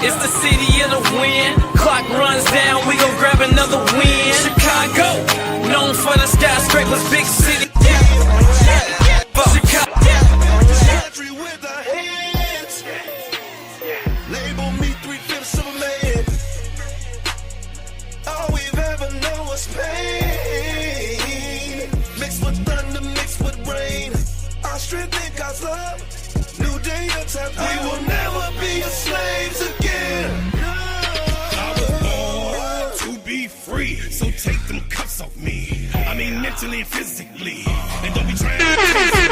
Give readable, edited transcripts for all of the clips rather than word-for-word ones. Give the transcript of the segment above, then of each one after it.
It's the city of the wind. Clock runs down, we gon' grab another win. Chicago, known for the skyscrapers, big city. Chicago. Country with our hands. Label me 3/5 of a man. All we've ever known was pain. Mixed with thunder, mixed with rain. Our strength and God's love. New day attack. We will never be slaves again. I was born to be free, so take them cuffs off me. I mean mentally and physically. And don't be trying to chase me.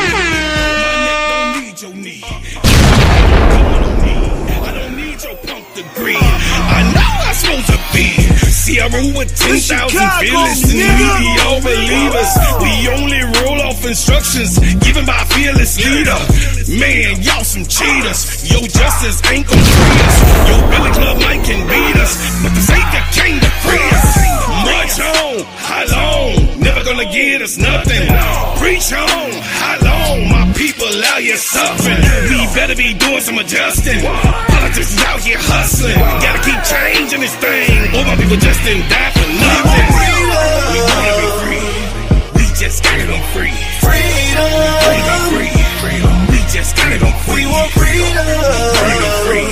My neck don't need your knee. Come on me. I don't need your punk degree. I know I'm supposed to be. See, I roll with 10,000 fearless and we all believers. We only roll off instructions given by a fearless leader. Man, y'all some cheaters. Yo, justice ain't gon' free us. Yo, Billy Club Mike can beat us, but the Savior came to free us. March on, how long? Never gonna get us nothing. Preach on, how long? My people out here suffering. We better be doing some adjusting. Politicians out here hustling. Gotta keep changing this thing. All my people just didn't die for nothing. We wanna be free. We just gotta be free. Freedom. Free. We just gotta go free. We want freedom. Free.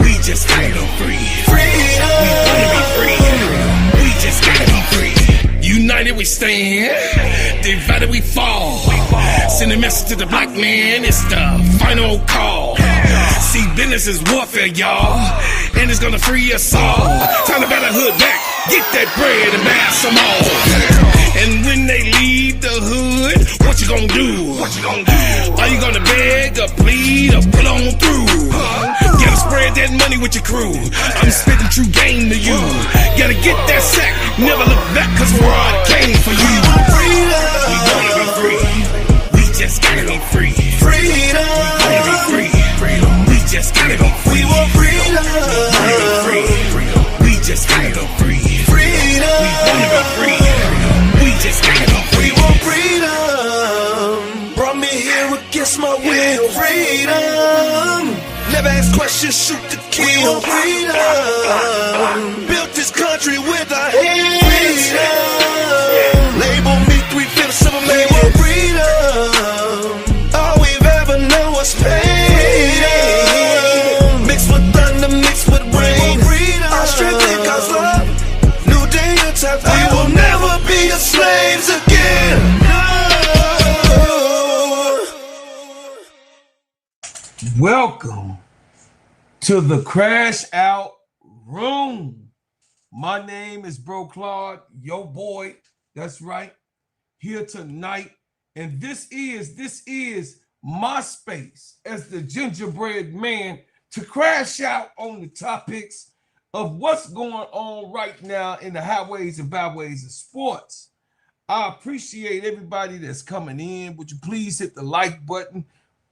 We just gotta go free. Freedom. We wanna be free. We just gotta be free. United we stand, divided we fall. Send a message to the black man, it's the final call. See, business is warfare, y'all, and it's gonna free us all. Time to better hood back, get that bread and buy some more. And when they leave the hood, what you gonna do? Are you gonna beg or plead or pull on through? Gotta spread that money with your crew. I'm spitting true game to you. Gotta get that sack, never look back, cause where I came for you. We wanna be free. We just gotta be free. Freedom. We wanna be free. We just gotta go free. We want freedom. We wanna be free. We just gotta go free. Freedom. We wanna be free. We just gotta go free. We want freedom. Brought me here against my will. Freedom. Never ask questions, shoot to kill. We want freedom. Built this country with our hands. Freedom. Label me 3/5 of a man. We want freedom. All we've ever known was pain. Mixed with thunder, mixed with rain. Our strength and God's love. New day attack. We will never be slaves again. Welcome to the Crash Out Room. My name is Bro Claude, yo boy. That's right. Here tonight. And this is my space as the gingerbread man to crash out on the topics of what's going on right now in the highways and byways of sports. I appreciate everybody that's coming in. Would you please hit the like button?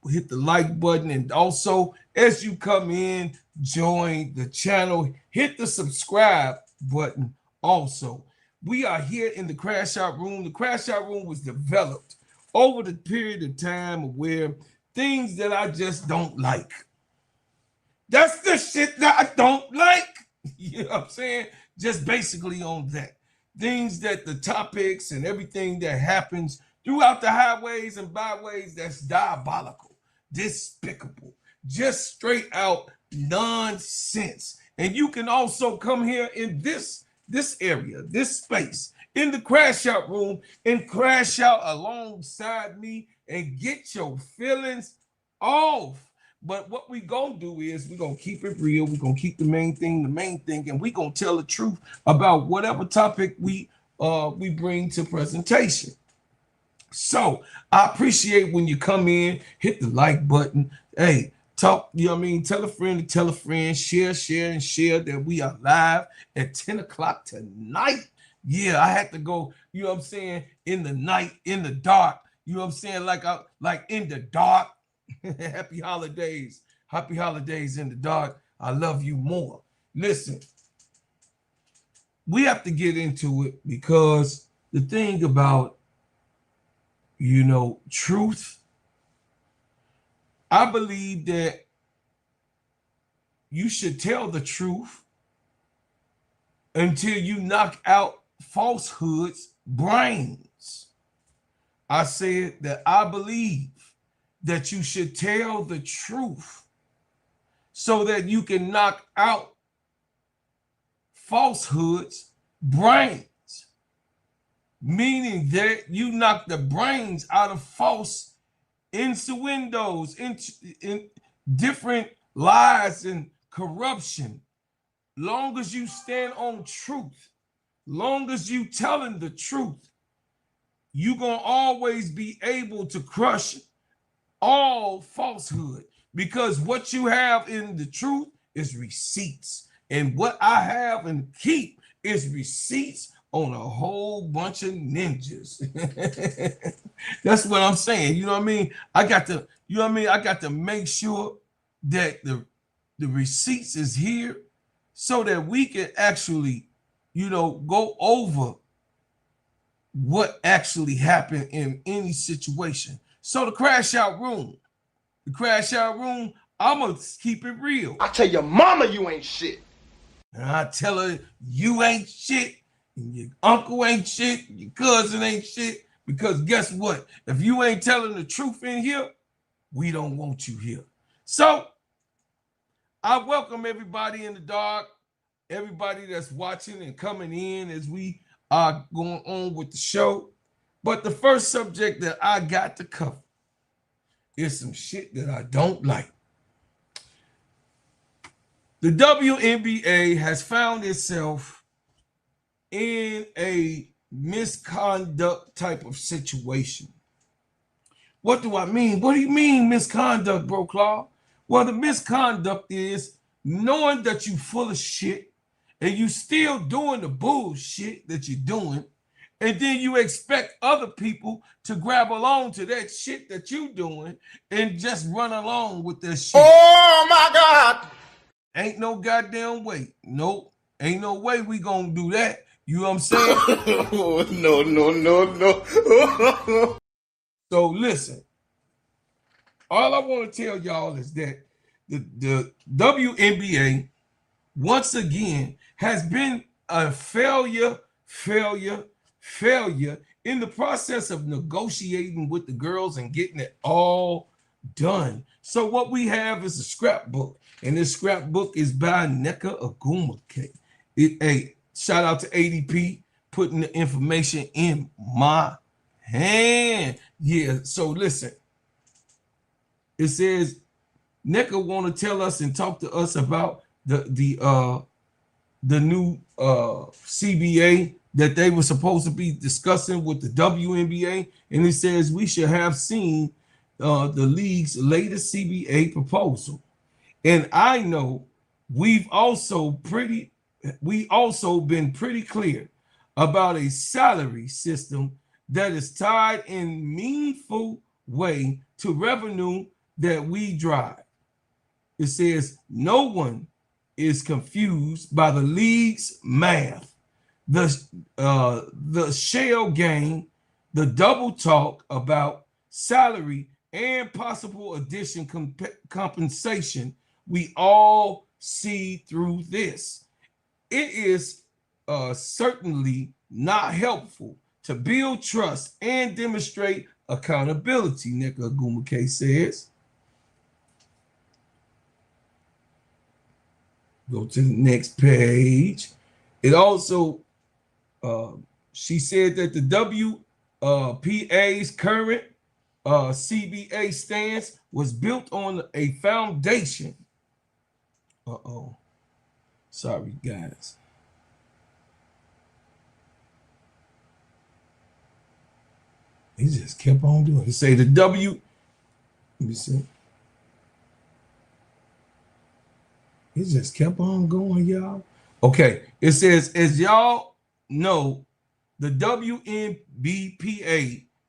Hit the like button, and also as you come in, join the channel, hit the subscribe button. Also, we are here in the Crash Out Room. The Crash Out Room was developed over the period of time of where things that I just don't like. That's the shit that I don't like. You know what I'm saying? Just basically on that. Things that the topics and everything that happens throughout the highways and byways that's diabolical, despicable, just straight out nonsense. And you can also come here in this area, this space, in the Crash Out Room, and crash out alongside me and get your feelings off. But what we gonna do is we're gonna keep it real. We're gonna keep the main thing, and we're gonna tell the truth about whatever topic we bring to presentation. So I appreciate when you come in, hit the like button. Hey, talk, you know what I mean? Tell a friend to tell a friend, share that we are live at 10 o'clock tonight. Yeah, I had to go, you know what I'm saying, in the night, in the dark, you know what I'm saying, like in the dark. Happy holidays in the dark. I love you more. Listen, we have to get into it because the thing about, you know, truth, I believe that you should tell the truth until you knock out falsehoods' brains. I said that I believe that you should tell the truth so that you can knock out falsehoods' brains. Meaning that you knock the brains out of false innuendos, in different lies and corruption. Long as you stand on truth, long as you telling the truth, you're going to always be able to crush all falsehood, because what you have in the truth is receipts. And what I have and keep is receipts on a whole bunch of ninjas. That's what I'm saying. You know what I mean? I got to, you know what I mean? I got to make sure that the receipts is here so that we can actually, you know, go over what actually happened in any situation. So the crash out room, I'm going to keep it real. I tell your mama you ain't shit. And I tell her you ain't shit. And your uncle ain't shit, your cousin ain't shit, because guess what? If you ain't telling the truth in here, we don't want you here. So I welcome everybody in the dark, everybody that's watching and coming in as we are going on with the show. But the first subject that I got to cover is some shit that I don't like. The WNBA has found itself in a misconduct type of situation. What do I mean? What do you mean misconduct, bro, Claude? Well, the misconduct is knowing that you full of shit and you still doing the bullshit that you're doing, and then you expect other people to grab along to that shit that you doing and just run along with that shit. Oh my God. Ain't no goddamn way. Nope. Ain't no way we gonna do that. You know what I'm saying? No. So listen, all I want to tell y'all is that the WNBA, once again, has been a failure in the process of negotiating with the girls and getting it all done. So what we have is a scrapbook, and this scrapbook is by Wnba. A shout out to ADP putting the information in my hand. Yeah, so listen. It says Nneka want to tell us and talk to us about the new CBA that they were supposed to be discussing with the WNBA, and it says we should have seen the league's latest CBA proposal. And I know we've also been pretty clear about a salary system that is tied in meaningful way to revenue that we drive. It says no one is confused by the league's math, the shell game, the double talk about salary and possible addition compensation. We all see through this. It is certainly not helpful to build trust and demonstrate accountability, Wnba says. Go to the next page. It also, she said that the WPA's current CBA stance was built on a foundation. Sorry, guys. He just kept on doing it. Say the let me see. He just kept on going, y'all. Okay, it says, as y'all know, the WNBPA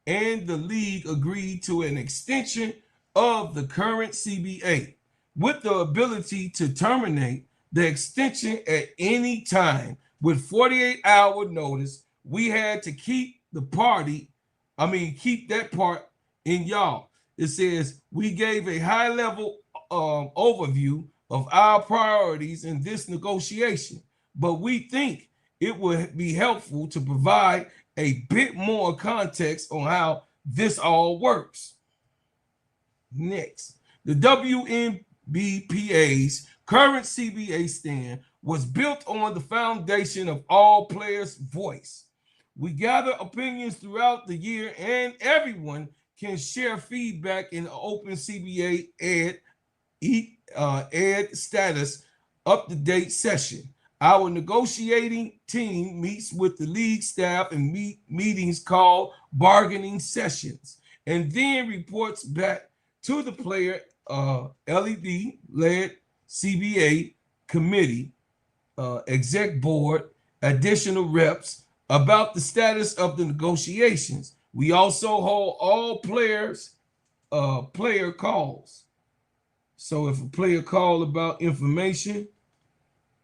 and the league agreed to an extension of the current CBA with the ability to terminate the extension at any time. With 48-hour notice, we had to keep that part in y'all. It says we gave a high-level overview of our priorities in this negotiation, but we think it would be helpful to provide a bit more context on how this all works. Next, the WNBPA's current CBA stand was built on the foundation of all players' voice. We gather opinions throughout the year, and everyone can share feedback in the open CBA ed status up-to-date session. Our negotiating team meets with the league staff in meetings called bargaining sessions, and then reports back to the player LED-led CBA committee, exec board, additional reps about the status of the negotiations. We also hold all players player calls. So if a player call about information,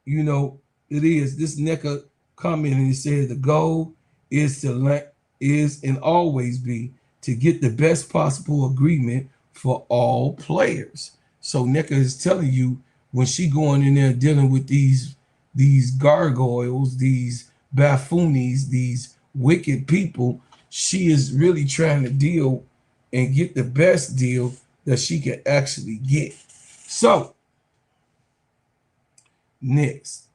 you know, it is. This NECA comment and he said the goal is and always be to get the best possible agreement for all players. So NECA is telling you when she going in there dealing with these gargoyles, these buffoonies, these wicked people, she is really trying to deal and get the best deal that she can actually get. So next,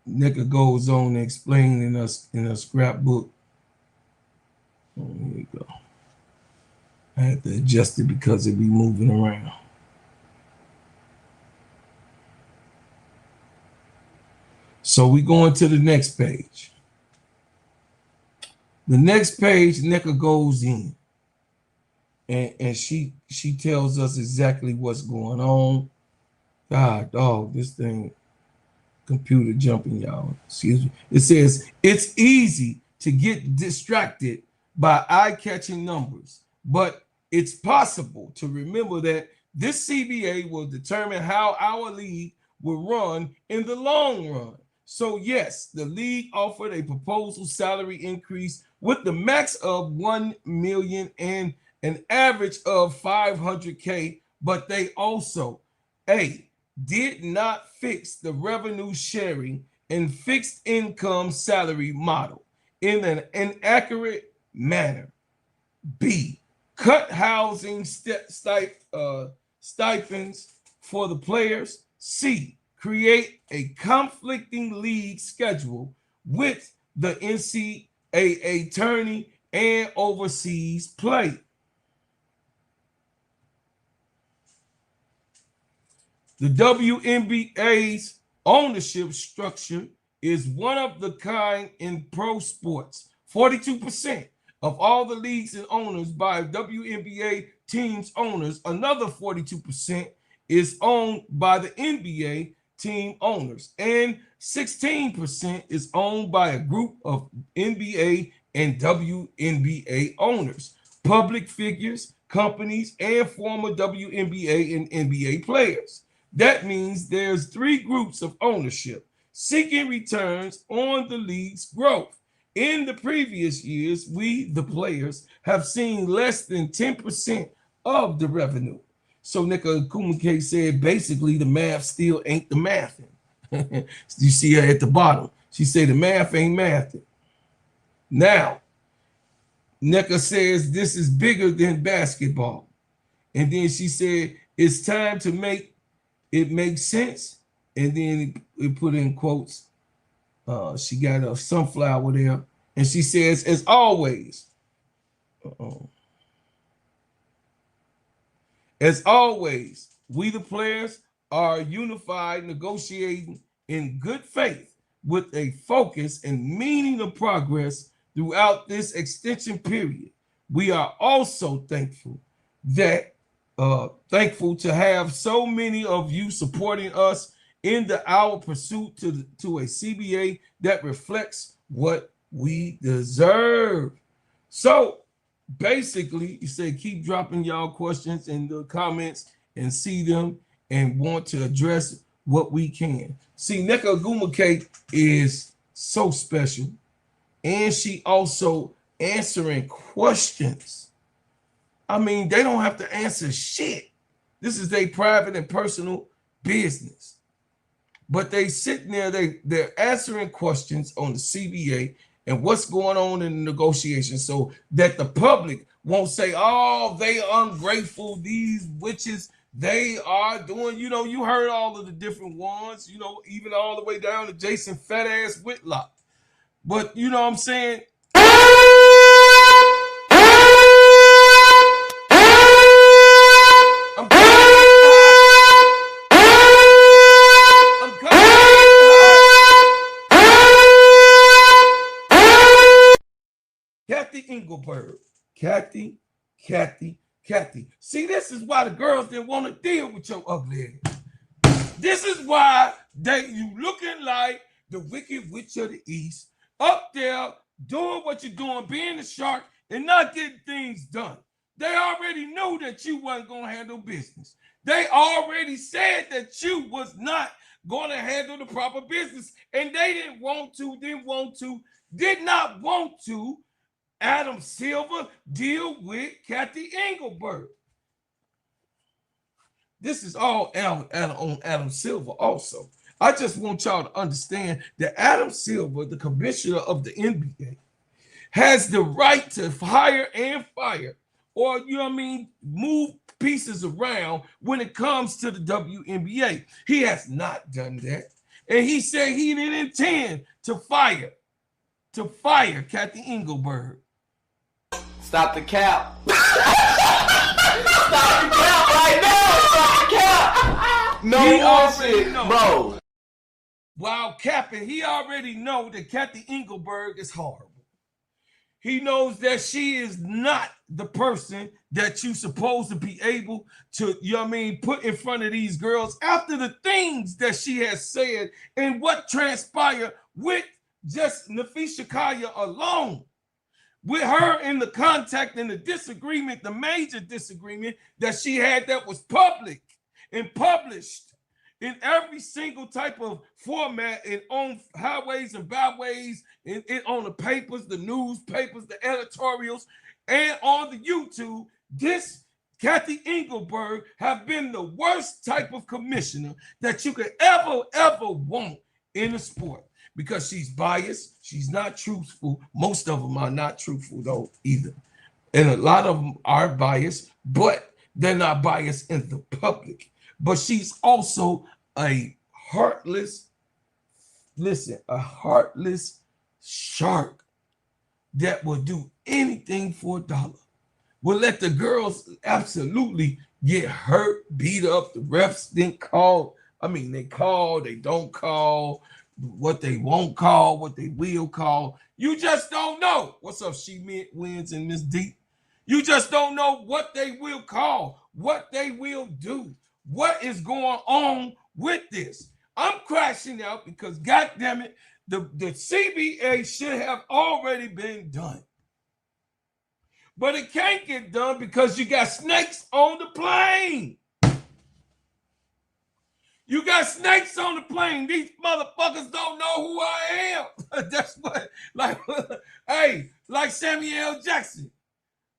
NECA goes on explaining us in a scrapbook. Oh, here we go. I had to adjust it because it be moving around. So we go into the next page. The next page, NECA goes in and she tells us exactly what's going on. God, dog, this thing, computer jumping, y'all. Excuse me. It says, it's easy to get distracted by eye-catching numbers, but it's possible to remember that this CBA will determine how our league will run in the long run. So yes, the league offered a proposal salary increase with the max of $1 million and an average of $500K, but they also, did not fix the revenue sharing and fixed income salary model in an inaccurate manner. B, cut housing stipends for the players. C, create a conflicting league schedule with the NCAA tourney and overseas play. The WNBA's ownership structure is one of the kind in pro sports. 42% of all the leagues and owners by WNBA teams owners. Another 42% is owned by the NBA team owners, and 16% is owned by a group of NBA and WNBA owners, public figures, companies, and former WNBA and NBA players. That means there's 3 groups of ownership seeking returns on the league's growth. In the previous years, we, the players, have seen less than 10% of the revenue. So NECA Kumake said, basically, the math still ain't the mathing. You see her at the bottom. She said the math ain't mathing. Now, NECA says this is bigger than basketball. And then she said, it's time to make it make sense. And then it put in quotes. She got a sunflower there. And she says, as always, as always, we the players are unified, negotiating in good faith with a focus and meaning of progress throughout this extension period. We are also thankful to have so many of you supporting us in our pursuit to a CBA that reflects what we deserve. So basically, you say keep dropping y'all questions in the comments and see them and want to address what we can. See, NECA Kumake is so special, and she also answering questions I mean, they don't have to answer shit. This is their private and personal business. But they sitting there, they're answering questions on the CBA and what's going on in the negotiations so that the public won't say, oh, they ungrateful, these witches, they are doing, you know, you heard all of the different ones, you know, even all the way down to Jason Fat Ass Whitlock. But you know what I'm saying? Kathy Engelberg. Kathy. See, this is why the girls didn't want to deal with your ugly ass. This is why you looking like the Wicked Witch of the East, up there doing what you're doing, being a shark and not getting things done. They already knew that you wasn't going to handle business. They already said that you was not going to handle the proper business, and they did not want to. Adam Silver deal with Kathy Engelberg. This is all on Adam Silver also. I just want y'all to understand that Adam Silver, the commissioner of the NBA, has the right to hire and fire, or, you know what I mean, move pieces around when it comes to the WNBA. He has not done that. And he said he didn't intend to fire Kathy Engelberg. Stop the cap. Stop the cap right now. Stop the cap. No bullshit, bro. While capping, he already know that Kathy Engelberg is horrible. He knows that she is not the person that you supposed to be able to, you know what I mean, put in front of these girls after the things that she has said and what transpired with just Nafisha Kaya alone. With her in the contact and the disagreement, the major disagreement that she had that was public and published in every single type of format and on highways and byways, and on the papers, the newspapers, the editorials, and on the YouTube, this Kathy Engelberg have been the worst type of commissioner that you could ever want in a sport. Because she's biased, she's not truthful. Most of them are not truthful though either. And a lot of them are biased, but they're not biased in the public. But she's also a heartless shark that will do anything for a dollar. Will let the girls absolutely get hurt, beat up. The refs didn't call. I mean, they call, they don't call. What they won't call, what they will call. You just don't know. What's up, She Wins and Miss D? You just don't know what they will call, what they will do, what is going on with this. I'm crashing out because, goddamn it, the CBA should have already been done. But it can't get done because you got snakes on the plane. You got snakes on the plane. These motherfuckers don't know who I am. That's what, hey, like Samuel Jackson.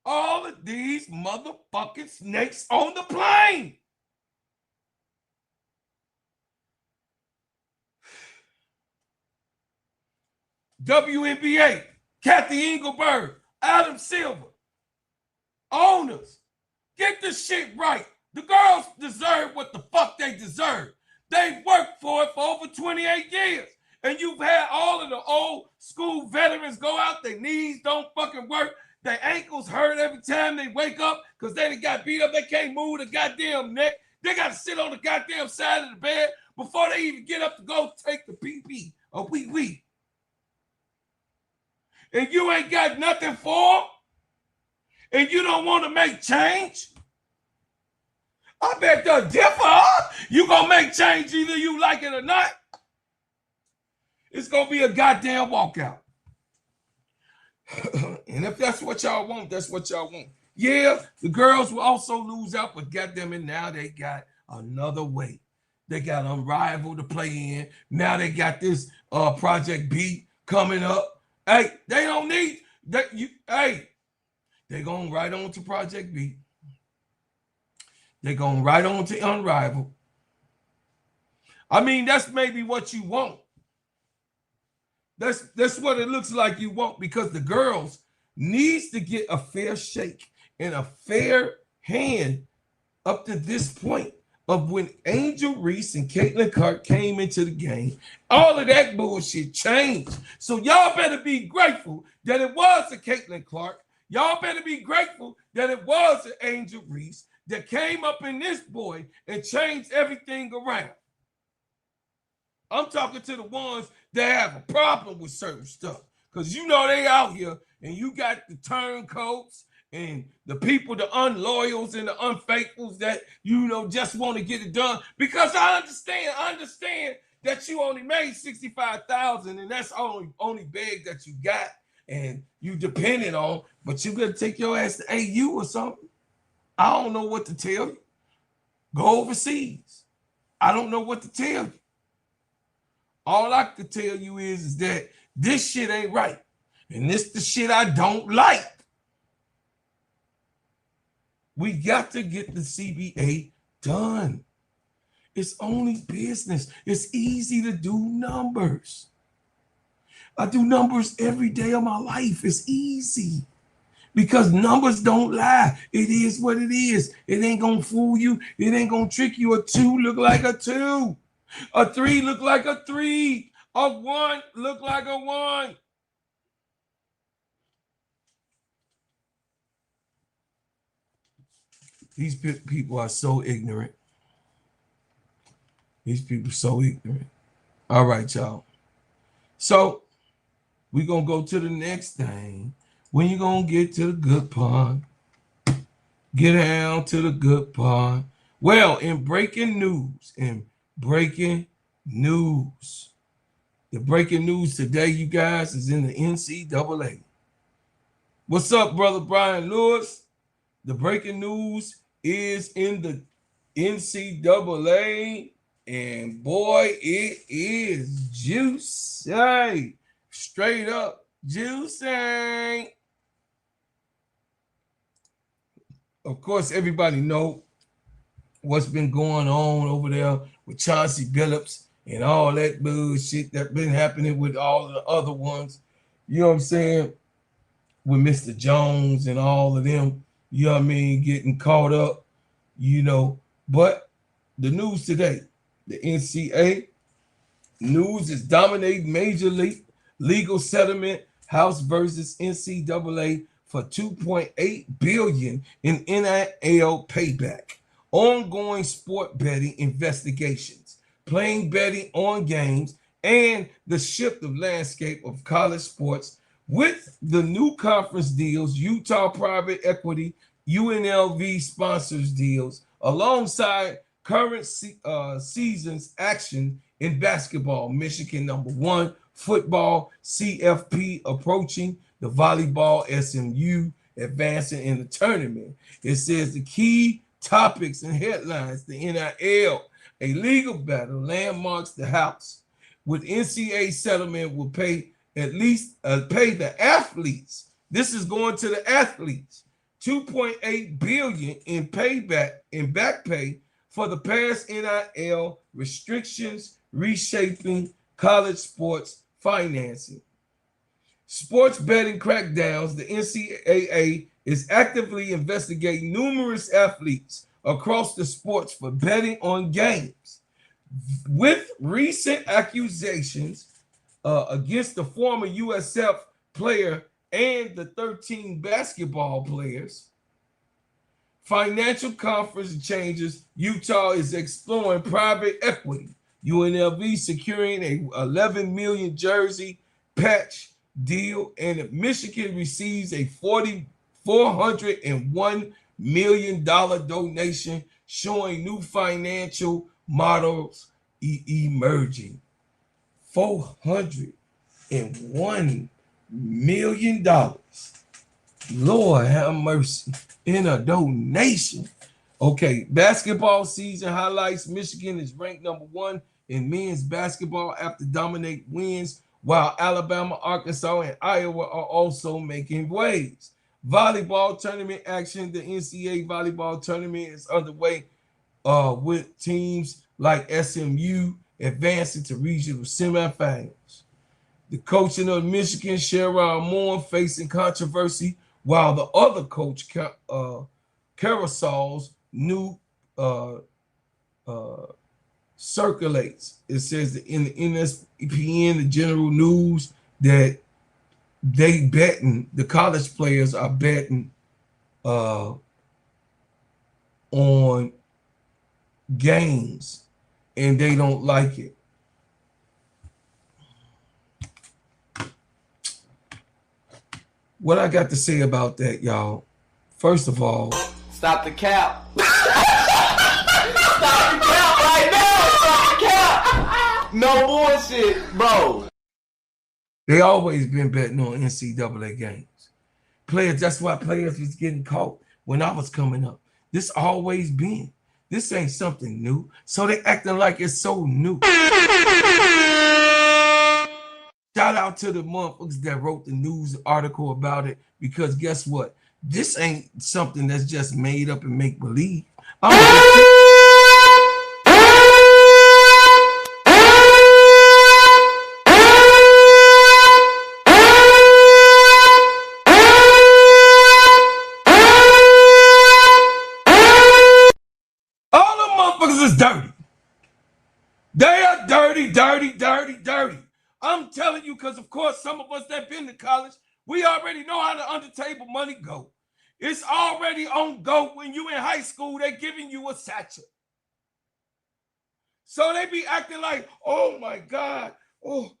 All of these motherfucking snakes on the plane. WNBA, Kathy Engelberg, Adam Silver, owners, get this shit right. The girls deserve what the fuck they deserve. They worked for it for over 28 years. And you've had all of the old school veterans go out, their knees don't fucking work. Their ankles hurt every time they wake up because they done got beat up. They can't move the goddamn neck. They got to sit on the goddamn side of the bed before they even get up to go take the pee-pee or wee-wee. And you ain't got nothing for them? And you don't want to make change? I bet the differ. You gonna make change either you like it or not. It's gonna be a goddamn walkout. And if that's what y'all want, that's what y'all want. Yeah, the girls will also lose out, but goddamn it, now they got another way. They got Unrivaled to play in. Now they got this Project B coming up. Hey, they don't need that. Hey, they going right on to Project B. They're going right on to Unrivaled. I mean, that's maybe what you want. That's what it looks like you want, because the girls needs to get a fair shake and a fair hand up to this point of when Angel Reese and Caitlin Clark came into the game. All of that bullshit changed. So y'all better be grateful that it was a Caitlin Clark. Y'all better be grateful that it was an Angel Reese that came up in this boy and changed everything around. I'm talking to the ones that have a problem with certain stuff, because you know they out here, and you got the turncoats and the people, the unloyals and the unfaithfuls that, you know, just want to get it done. Because I understand that you only made $65,000 and that's only bag that you got and you dependent on, but you gotta take your ass to AU or something. I don't know what to tell you. Go overseas. I don't know what to tell you. All I can tell you is that this shit ain't right. And this the shit I don't like. We got to get the CBA done. It's only business. It's easy to do numbers. I do numbers every day of my life. It's easy. Because numbers don't lie. It is what it is. It ain't gonna fool you. It ain't gonna trick you. A 2 look like a 2. A 3 look like a 3. A 1 look like a 1. These people are so ignorant. These people are so ignorant. All right, y'all. So we're going to go to the next thing. When you going to get to the good part? Get down to the good part. Well, in breaking news, the breaking news today, you guys, is in the NCAA. What's up, brother Brian Lewis? The breaking news is in the NCAA, and boy, it is juicy. Straight up juicy. Of course, everybody know what's been going on over there with Chauncey Billups and all that bullshit that's been happening with all the other ones. You know what I'm saying? With Mr. Jones and all of them, you know what I mean, getting caught up, you know. But the news today, the NCAA news is dominating major league legal settlement, House versus NCAA for $2.8 billion in NIL payback. Ongoing sport betting investigations, playing betting on games, and the shift of landscape of college sports with the new conference deals, Utah private equity, UNLV sponsors deals, alongside current season's action in basketball, Michigan #1, football, CFP approaching, the volleyball, SMU advancing in the tournament. It says the key topics and headlines, the NIL, a legal battle landmarks the House. With NCAA settlement will pay at least pay the athletes. This is going to the athletes. $2.8 billion in payback in back pay for the past NIL restrictions, reshaping college sports financing. Sports betting crackdowns. The NCAA is actively investigating numerous athletes across the sports for betting on games, with recent accusations against the former USF player and the 13 basketball players. Financial conference changes. Utah is exploring private equity. UNLV securing a $11 million jersey patch deal, and Michigan receives a $401 million donation, showing new financial models emerging. $401 million. Lord have mercy, in a donation. Okay, basketball season highlights. Michigan is ranked #1 in men's basketball after dominate wins, while Alabama, Arkansas, and Iowa are also making waves. Volleyball tournament action. The NCAA volleyball tournament is underway with teams like SMU advancing to regional semifinals. The coaching of Michigan, Sharon Moore, facing controversy, while the other coach, Carousel's new circulates. It says that in the NSPN, the general news, that they betting, the college players are betting on games, and they don't like it. What I got to say about that, y'all? First of all, stop the cap. Stop the cap right now. Stop the cap. No bullshit, bro. They always been betting on NCAA games. Players, that's why players was getting caught when I was coming up. This always been. This ain't something new. So they acting like it's so new. Shout out to the motherfuckers that wrote the news article about it, because guess what? This ain't something that's just made up and make believe. All the motherfuckers is dirty. They are dirty, dirty, dirty, dirty. I'm telling you, because of course some of us that been to college, we already know how the under table money go. It's already on go. When you in high school, they giving you a satchel. So they be acting like, oh my God, oh,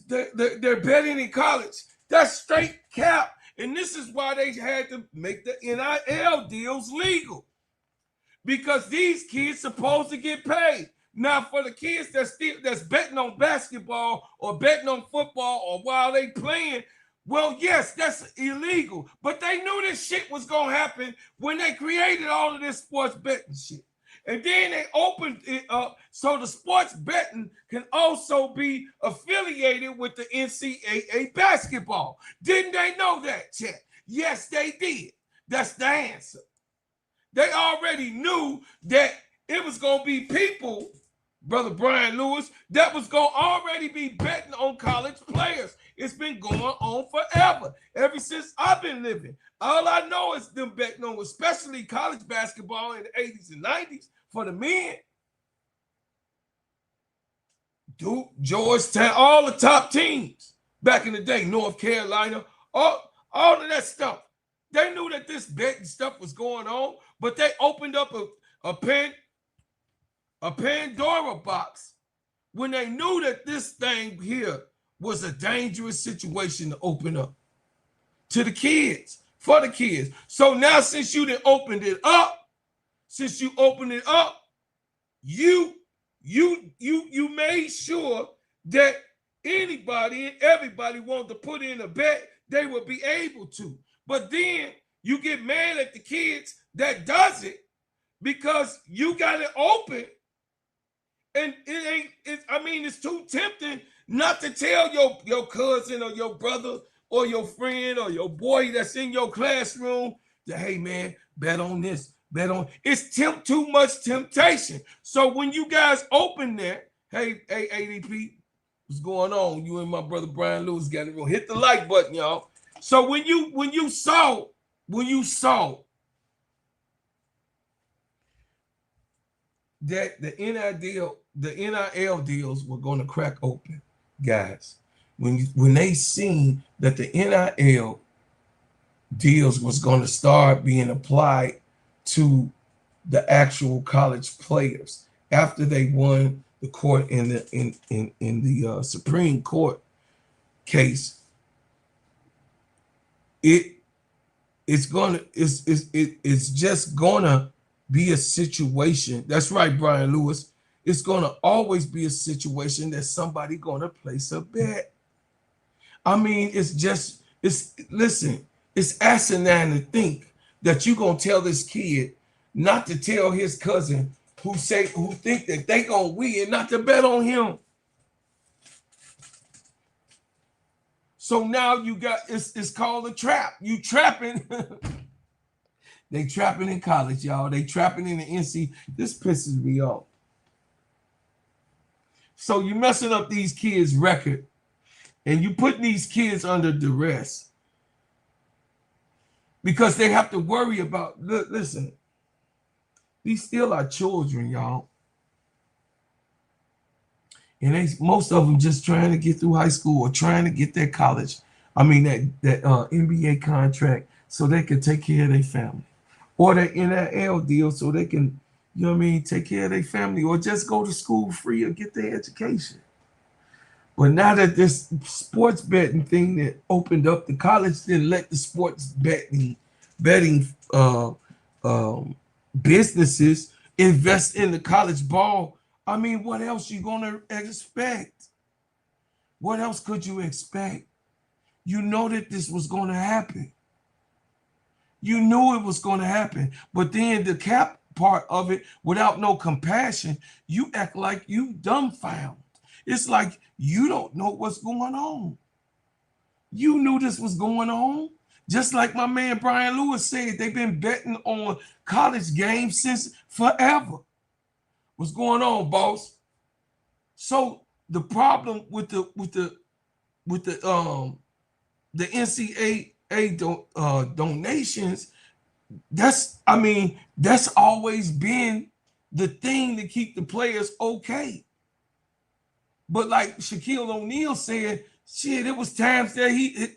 they're betting in college. That's straight cap. And this is why they had to make the NIL deals legal, because these kids supposed to get paid. Now, for the kids that's betting on basketball or betting on football or while they playing, well, yes, that's illegal. But they knew this shit was going to happen when they created all of this sports betting shit. And then they opened it up so the sports betting can also be affiliated with the NCAA basketball. Didn't they know that, Chet? Yes, they did. That's the answer. They already knew that it was going to be people, Brother Brian Lewis, that was going to already be betting on college players. It's been going on forever, ever since I've been living. All I know is them betting on, especially college basketball in the 80s and 90s for the men. Duke, Georgetown, all the top teams back in the day, North Carolina, all of that stuff. They knew that this betting stuff was going on, but they opened up a Pandora box when they knew that this thing here was a dangerous situation to open up to the kids, for the kids. So now, since you done opened it up, you made sure that anybody and everybody wanted to put in a bet, they would be able to. But then you get mad at the kids that does it because you got it open. And it's too tempting not to tell your cousin or your brother or your friend or your boy that's in your classroom that, hey man, bet on this, bet on. It's too much temptation. So when you guys open that, hey ADP, what's going on? You and my brother Brian Lewis got to hit the like button, y'all. So when you saw that the NIL deals were going to crack open, guys, when they seen that the NIL deals was going to start being applied to the actual college players after they won the court in the Supreme Court case, it's just gonna be a situation. That's right, Brian Lewis. It's gonna always be a situation that somebody gonna place a bet. I mean, it's asinine to think that you're gonna tell this kid not to tell his cousin who think that they gonna win not to bet on him. So now you got, it's called a trap. You trapping. They trapping in college, y'all. They trapping in the NC. This pisses me off. So you messing up these kids' record, and you putting these kids under duress because they have to worry about, listen, these still are children, y'all. And most of them just trying to get through high school or trying to get their college, that NBA contract so they can take care of their family. Or their NIL deal so they can, take care of their family or just go to school free or get their education. But now that this sports betting thing that opened up, the college didn't let the sports betting businesses invest in the college ball. What else you gonna expect? What else could you expect? You know that this was gonna happen. You knew it was gonna happen. But then the cap part of it, without no compassion, you act like you dumbfounded. It's like you don't know what's going on. You knew this was going on. Just like my man Brian Lewis said, they've been betting on college games since forever. What's going on, boss? So the problem with the NCAA donations, that's always been the thing to keep the players okay. But like Shaquille O'Neal said, shit, it was times that he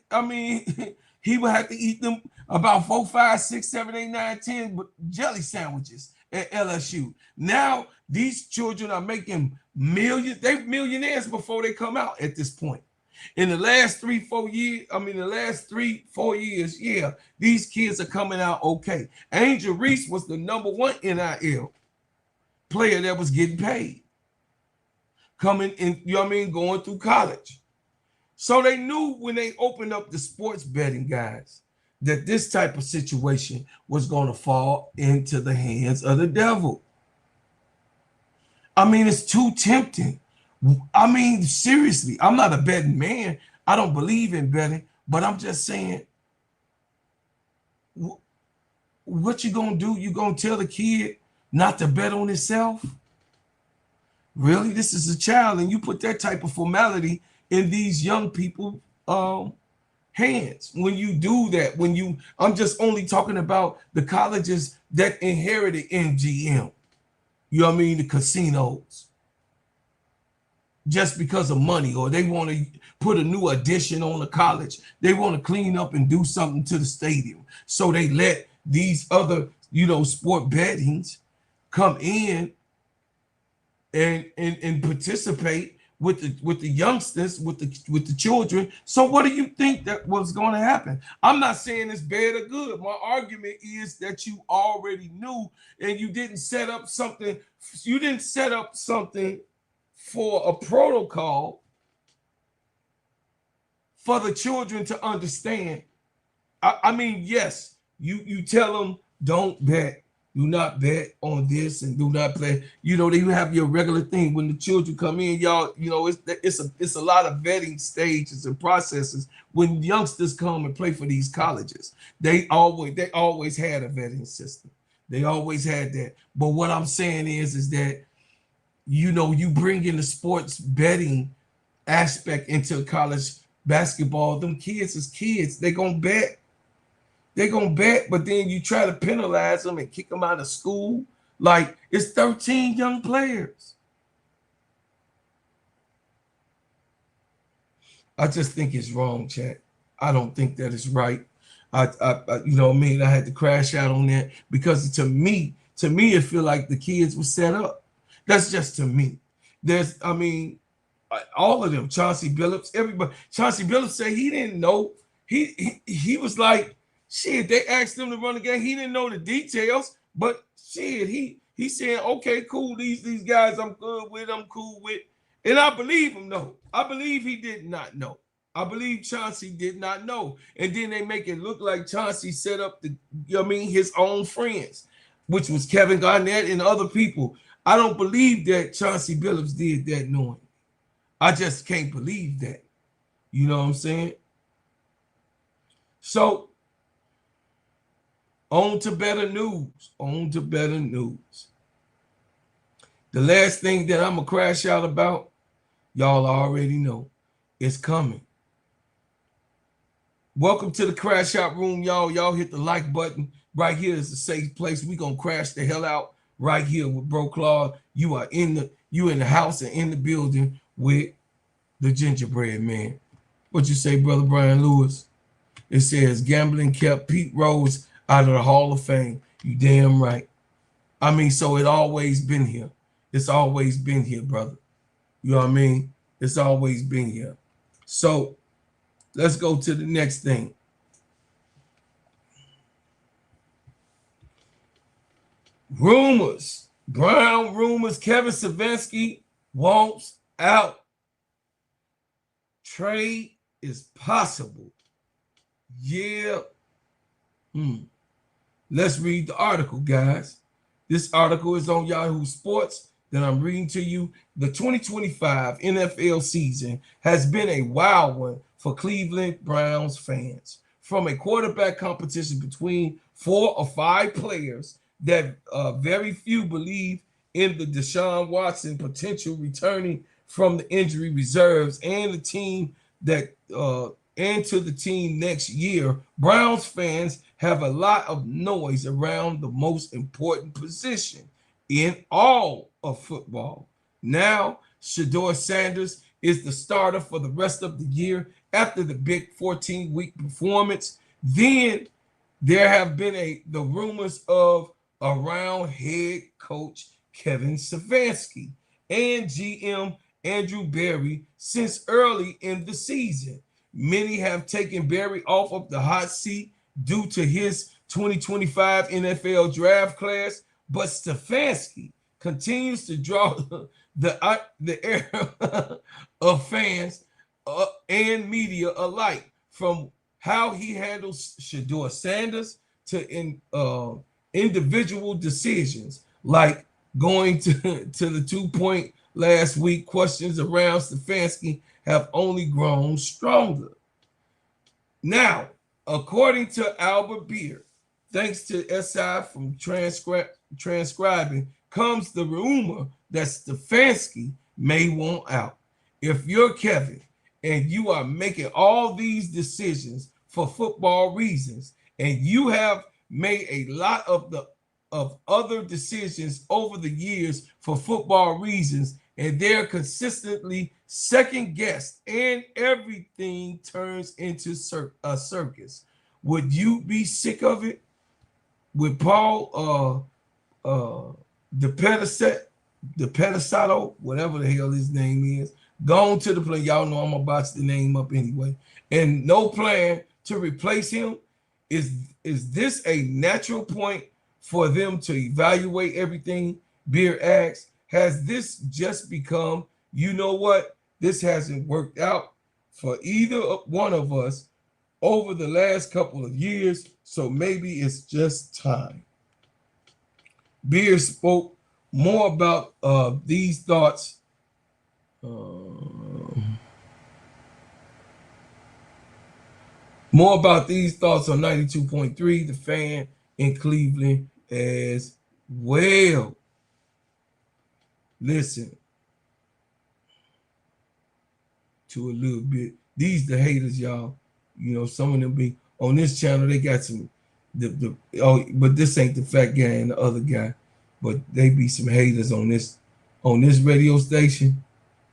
would have to eat them about 4, 5, 6, 7, 8, 9, 10 jelly sandwiches at LSU. Now these children are making millions. They're millionaires before they come out at this point. In the last 3-4 years, yeah, these kids are coming out okay. Angel Reese was the #1 NIL player that was getting paid. Coming in, going through college. So they knew when they opened up the sports betting, guys, that this type of situation was going to fall into the hands of the devil. It's too tempting. Seriously, I'm not a betting man. I don't believe in betting, but I'm just saying, what you gonna do? You gonna tell the kid not to bet on himself? Really? This is a child, and you put that type of formality in these young people's hands. When you do that, I'm just only talking about the colleges that inherited MGM. The casinos. Just because of money, or they want to put a new addition on the college. They want to clean up and do something to the stadium. So they let these other, sport bettings come in and participate with the youngsters, with the children. So what do you think that was going to happen? I'm not saying it's bad or good. My argument is that you already knew, and you didn't set up something. You didn't set up something for a protocol for the children to understand. Yes, you tell them don't bet. Do not bet on this and do not play. They have your regular thing when the children come in, y'all. It's a lot of vetting stages and processes when youngsters come and play for these colleges. They always had a vetting system. They always had that. But what I'm saying is that you bring in the sports betting aspect into college basketball. Them kids is kids. They gonna bet. But then you try to penalize them and kick them out of school. Like, it's 13 young players. I just think it's wrong, chat. I don't think that is right. I had to crash out on that because to me, it feel like the kids were set up. That's just to me. All of them, Chauncey Billups, everybody. Chauncey Billups said he didn't know. He was like, shit, they asked him to run the game. He didn't know the details, but shit, he said, okay, cool. These guys I'm cool with. And I believe him, though. I believe he did not know. I believe Chauncey did not know. And then they make it look like Chauncey set up his own friends, which was Kevin Garnett and other people. I don't believe that Chauncey Billups did that knowing. I just can't believe that. You know what I'm saying? So, on to better news. On to better news. The last thing that I'm going to crash out about, y'all already know, it's coming. Welcome to the Crash Out Room, y'all. Y'all hit the like button. Right here is a safe place. We're going to crash the hell out right here with Bro Claude. You are in the house and in the building with the gingerbread man. What you say, Brother Brian Lewis? It says gambling kept Pete Rose out of the Hall of Fame. You damn right. I mean, so it always been here. It's always been here, brother. You know what I mean? It's always been here. So let's go to the next thing. Rumors. Brown rumors. Kevin Stefanski wants out. Trade is possible. Yeah. Let's read the article, guys. This article is on Yahoo Sports that I'm reading to you. The 2025 NFL season has been a wild one for Cleveland Browns fans. From a quarterback competition between 4 or 5 players that very few believe in the Deshaun Watson potential returning from the injury reserves and the team that and to the team next year, Browns fans have a lot of noise around the most important position in all of football. Now, SHEDEUR Sanders is the starter for the rest of the year after the big 14-week performance. Then there have been the rumors of around head coach Kevin Stefanski and GM Andrew Berry since early in the season. Many have taken Berry off of the hot seat due to his 2025 NFL draft class, but Stefanski continues to draw the air of fans and media alike, from how he handles SHEDEUR Sanders to individual decisions, like going to the 2-point last week. Questions around Stefanski have only grown stronger. Now, according to Albert Beer, thanks to SI from transcribing, comes the rumor that Stefanski may want out. If you're Kevin and you are making all these decisions for football reasons, and you have made a lot of other decisions over the years for football reasons, and they're consistently second guessed, and everything turns into a circus, would you be sick of it? With Paul the Pedisato, whatever the hell his name is, gone to the play. Y'all know I'm about to name up anyway, and no plan to replace him. Is this a natural point for them to evaluate everything? Beer asks, has this just become, you know what, this hasn't worked out for either one of us over the last couple of years, so maybe it's just time. Beer spoke more about these thoughts on 92.3, The Fan in Cleveland as well. Listen to a little bit. These the haters, y'all. You know, some of them be on this channel. They got some, but this ain't the fat guy and the other guy. But they be some haters on this radio station.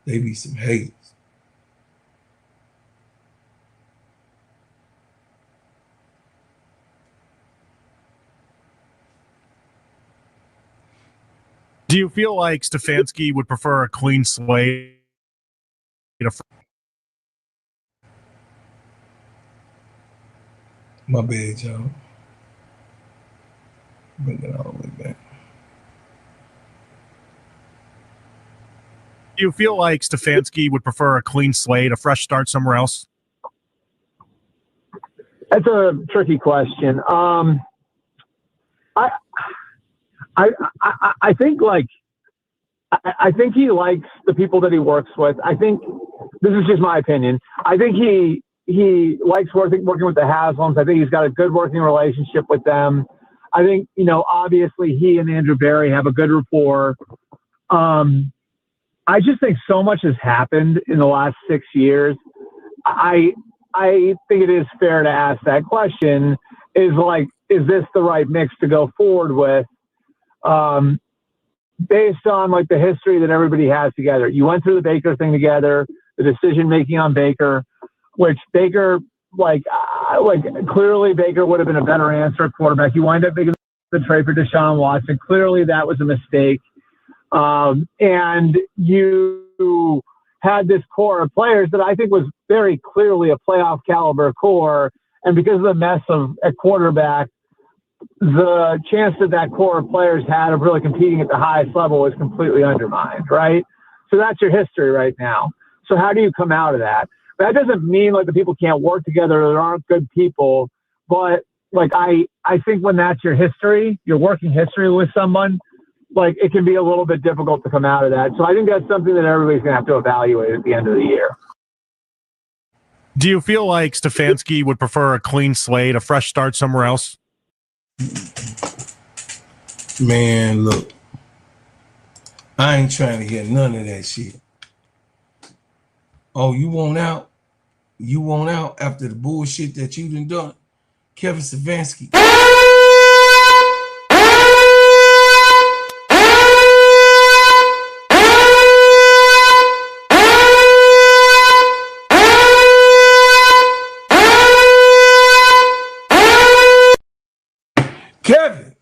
They be some haters. Do you feel like Stefanski would prefer a clean slate? My bad, y'all. Bring it all the way back. Do you feel like Stefanski would prefer a clean slate, a fresh start somewhere else? That's a tricky question. I think I think he likes the people that he works with. I think this is just my opinion. I think he he likes working with the Haslams. I think he's got a good working relationship with them. I think, obviously he and Andrew Barry have a good rapport. I just think so much has happened in the last 6 years. I think it is fair to ask that question, is this the right mix to go forward with? Based on the history that everybody has together. You went through the Baker thing together, the decision making on Baker, which Baker, clearly Baker would have been a better answer at quarterback. You wind up making the trade for Deshaun Watson. Clearly that was a mistake. And you had this core of players that I think was very clearly a playoff caliber core. And because of the mess at quarterback, the chance that core of players had of really competing at the highest level was completely undermined, right? So that's your history right now. So how do you come out of that? That doesn't mean the people can't work together or there aren't good people, but I think when that's your history, your working history with someone, it can be a little bit difficult to come out of that. So I think that's something that everybody's going to have to evaluate at the end of the year. Do you feel like Stefanski would prefer a clean slate, a fresh start somewhere else? Man, look, I ain't trying to hear none of that shit. Oh, you want out? You want out after the bullshit that you done? Kevin Stefanski. Kevin,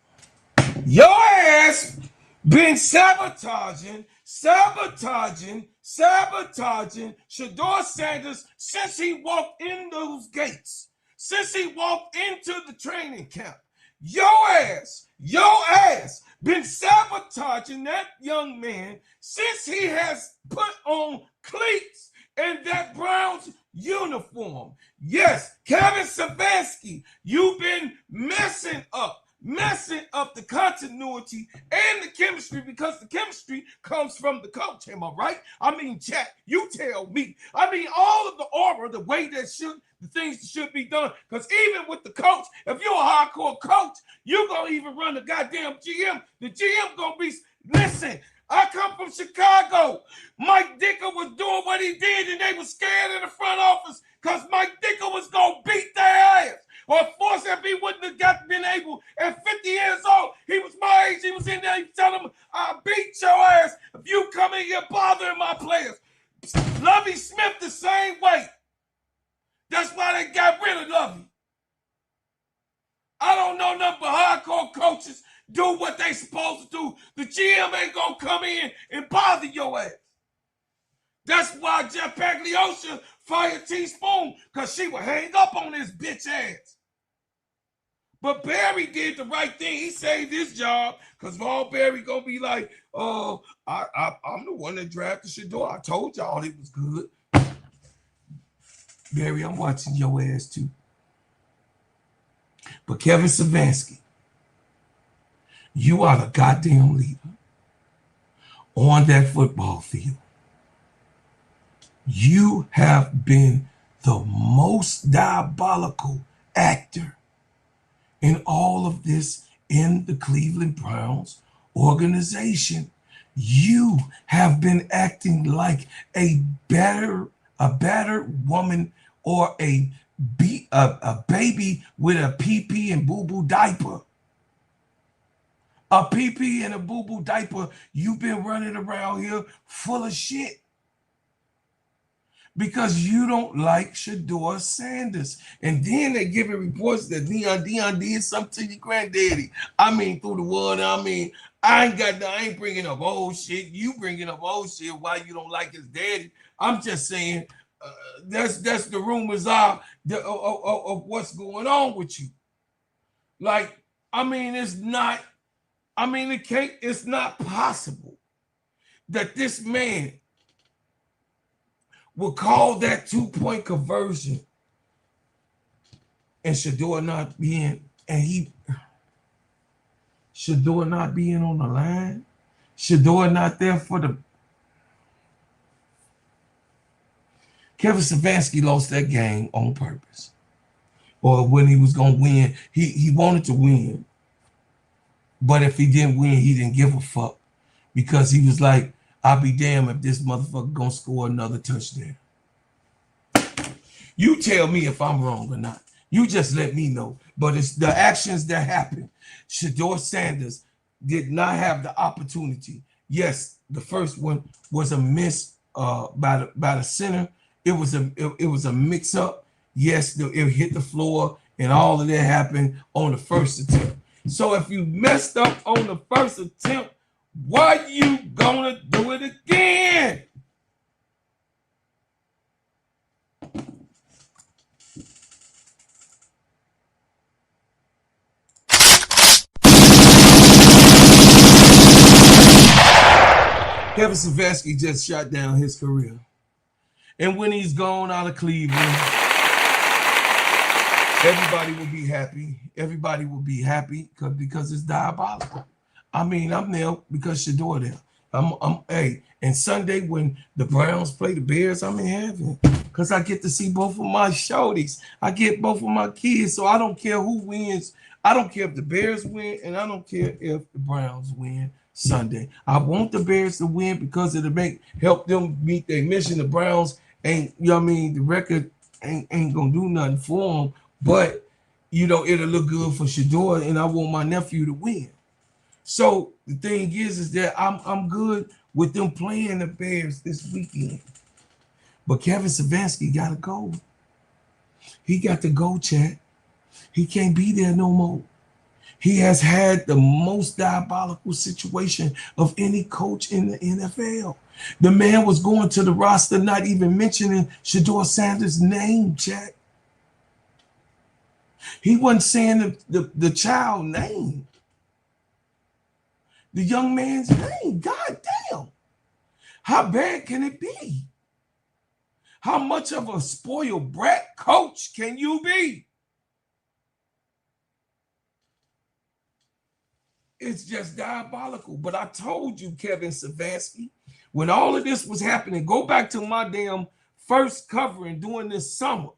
your ass been sabotaging Shedeur Sanders since he walked in those gates, since he walked into the training camp. Your ass been sabotaging that young man since he has put on cleats and that Browns uniform. Yes, Kevin Stefanski, you've been messing up the continuity and the chemistry, because the chemistry comes from the coach. Am I right? I mean, Jack, you tell me. I mean, all of the aura, the way that the things that should be done. Because even with the coach, if you're a hardcore coach, you're going to even run the goddamn GM. The GM going to be, listen, I come from Chicago. Mike Dicker was doing what he did, and they were scared in the front office because Mike Dicker was going to beat their ass. Or force if he wouldn't have been able. At 50 years old, he was my age. He was in there. He telling him, I'll beat your ass if you come in here bothering my players. Lovey Smith the same way. That's why they got rid of Lovey. I don't know nothing but hardcore coaches do what they supposed to do. The GM ain't going to come in and bother your ass. That's why Jeff Pagliosha fired Teaspoon, because she would hang up on his bitch ass. But Barry did the right thing. He saved his job, because all Barry going to be like, oh, I'm the one that drafted Shedeur. I told y'all it was good. Barry, I'm watching your ass too. But Kevin Stefanski, you are the goddamn leader on that football field. You have been the most diabolical actor in all of this in the Cleveland Browns organization. You have been acting like a battered woman, or a baby with a pee-pee and boo-boo diaper. A pee-pee and a boo-boo diaper. You've been running around here full of shit because you don't like Shedeur Sanders. And then they giving reports that Dion did something to your granddaddy. I mean, through the word, I ain't bringing up old shit. You bringing up old shit why you don't like his daddy. I'm just saying that's the rumors of what's going on with you. It's not possible that this man will call that 2-point conversion and Shedeur not being on the line, Shedeur not there for the Kevin Stefanski lost that game on purpose. Or when he was going to win, he wanted to win. But if he didn't win, he didn't give a fuck. Because he was like, I'll be damned if this motherfucker going to score another touchdown. You tell me if I'm wrong or not. You just let me know. But it's the actions that happened. Shedeur Sanders did not have the opportunity. Yes, the first one was a miss by the center. It was a mix up. Yes, it hit the floor, and all of that happened on the first attempt. So if you messed up on the first attempt, why you gonna do it again? Kevin Stefanski just shot down his career. And when he's gone out of Cleveland, everybody will be happy. Everybody will be happy because it's diabolical. I mean, I'm there because Shedeur there. Hey, and Sunday when the Browns play the Bears, I'm in heaven because I get to see both of my shorties. I get both of my kids, so I don't care who wins. I don't care if the Bears win, and I don't care if the Browns win Sunday. I want the Bears to win because it'll help them meet their mission. The Browns ain't, you know what I mean, the record ain't gonna do nothing for them, but you know, it'll look good for Shedeur, and I want my nephew to win. So the thing is that I'm good with them playing the Bears this weekend. But Kevin Stefanski gotta go. He got to go, chat. He can't be there no more. He has had the most diabolical situation of any coach in the NFL. The man was going to the roster, not even mentioning Shedeur Sanders' name, chat. He wasn't saying the child name. The young man's name. God damn. How bad can it be? How much of a spoiled brat coach can you be? It's just diabolical. But I told you, Kevin Stefanski, when all of this was happening, go back to my damn first covering during this summer.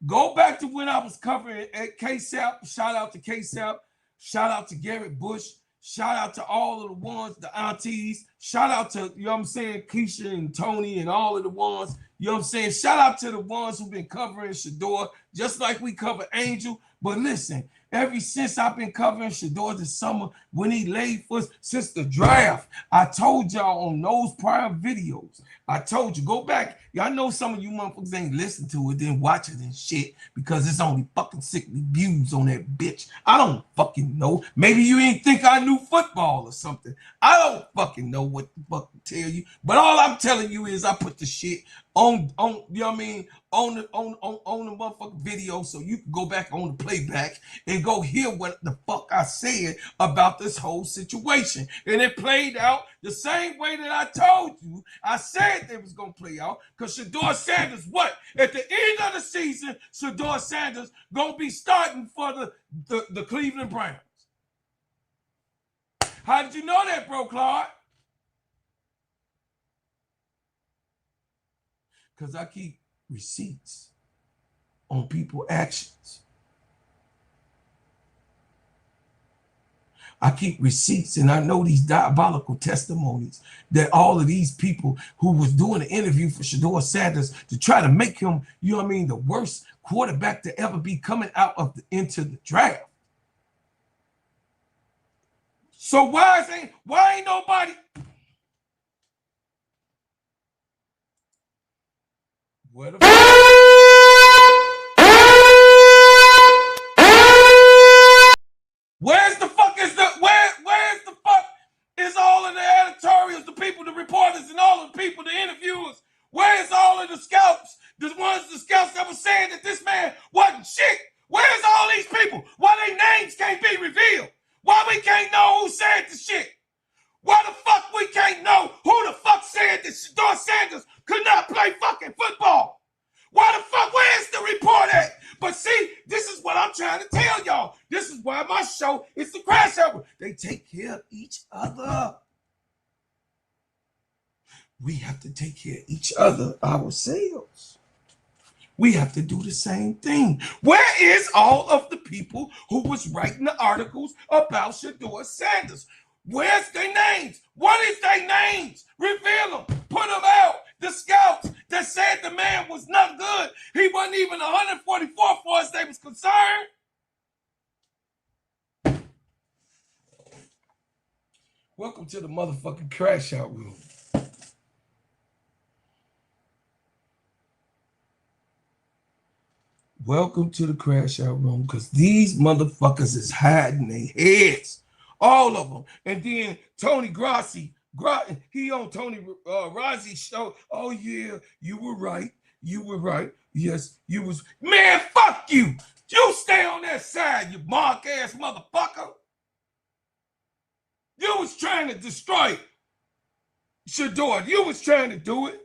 Go back to when I was covering at KEYSHA. Shout out to KEYSHA. Shout out to Garrett Bush. Shout out to all of the ones, the aunties. Shout out to, you know what I'm saying, Keysha and Tony and all of the ones. You know what I'm saying? Shout out to the ones who've been covering Shedeur, just like we cover Angel. But listen, ever since I've been covering Shedeur this summer, when he laid foot, since the draft, I told y'all on those prior videos, I told you, go back. Y'all know some of you motherfuckers ain't listen to it, then watch it and shit, because it's only fucking sickly views on that bitch. I don't fucking know. Maybe you ain't think I knew football or something. I don't fucking know what the fuck to tell you. But all I'm telling you is I put the shit on you know what I mean, on the motherfucking video, so you can go back on the playback and go hear what the fuck I said about this whole situation. And it played out the same way that I told you. I said it was gonna play out, because Shedeur Sanders, what? At the end of the season, Shedeur Sanders gonna be starting for the Cleveland Browns. How did you know that, bro, Claude? Because I keep receipts on people's actions. I keep receipts, and I know these diabolical testimonies that all of these people who was doing an interview for Shedeur Sanders to try to make him, you know what I mean, the worst quarterback to ever be coming out of into the draft. So why ain't nobody? Where the fuck? Where's the fuck is all of the editorials, the people, the reporters, and all of the people, the interviewers? Where's all of the scouts? The scouts that were saying that this man wasn't shit. Where's all these people? Why their names can't be revealed? Why we can't know who said the shit? Why the fuck we can't know who the fuck said that Shedeur Sanders could not play fucking football? Why the fuck, where's the report at? But see, this is what I'm trying to tell y'all. This is why my show is the Crash Hour. They take care of each other. We have to take care of each other ourselves. We have to do the same thing. Where is all of the people who was writing the articles about SHEDEUR Sanders? Where's their names? What is their names? Reveal them. Put them out. The scouts that said the man was not good. He wasn't even 144 for as they was concerned. Welcome to the motherfucking crash out room. Welcome to the crash out room, because these motherfuckers is hiding their heads. All of them. And then Tony Grossi, he on Tony Rossi's show. Oh, yeah, you were right. You were right. Yes, you was. Man, fuck you. You stay on that side, you mark-ass motherfucker. You was trying to destroy SHEDEUR. You was trying to do it.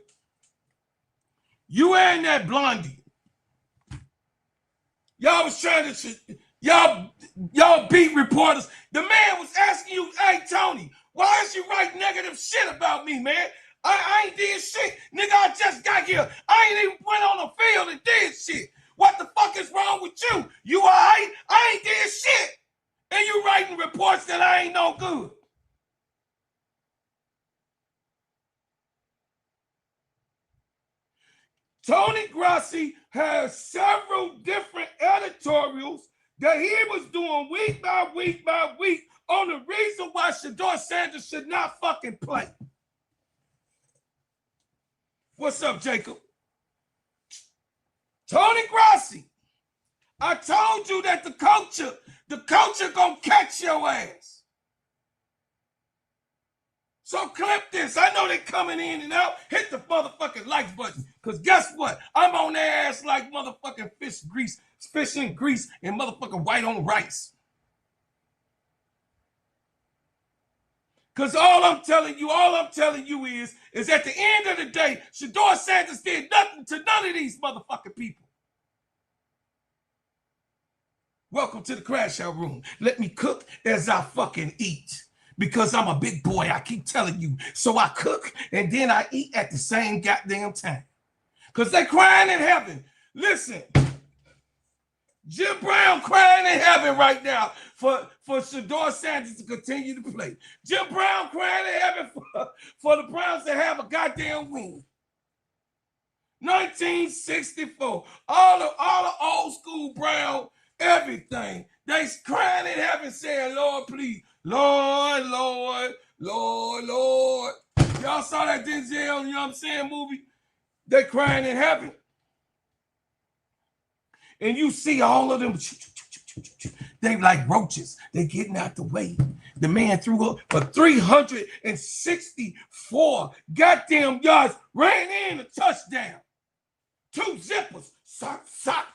You and that blondie. Y'all was trying to, y'all beat reporters. The man was asking you, hey, Tony, why is you writing negative shit about me, man? I ain't did shit. Nigga, I just got here. I ain't even went on the field and did shit. What the fuck is wrong with you? You all right? I ain't did shit. And you writing reports that I ain't no good. Tony Grossi has several different editorials that he was doing week by week by week on the reason why SHEDEUR Sanders should not fucking play. What's up, Jacob? Tony Grossi, I told you that the culture gonna catch your ass. So clip this. I know they coming in and out. Hit the motherfucking like button. Because guess what? I'm on their ass like motherfucking fish in grease and motherfucking white on rice. Because all I'm telling you is at the end of the day, SHEDEUR Sanders did nothing to none of these motherfucking people. Welcome to the crash out room. Let me cook as I fucking eat. Because I'm a big boy, I keep telling you. So I cook and then I eat at the same goddamn time. Because they crying in heaven. Listen, Jim Brown crying in heaven right now for SHEDEUR Sanders to continue to play. Jim Brown crying in heaven for the Browns to have a goddamn win. 1964, all the old school Brown, everything. They crying in heaven saying, Lord, please. Lord, Lord, Lord, Lord. Y'all saw that Denzel, you know what I'm saying, movie? They crying in heaven. And you see all of them, they like roaches. They getting out the way. The man threw up for 364 goddamn yards, ran in a touchdown. 2 zippers, sock, sock.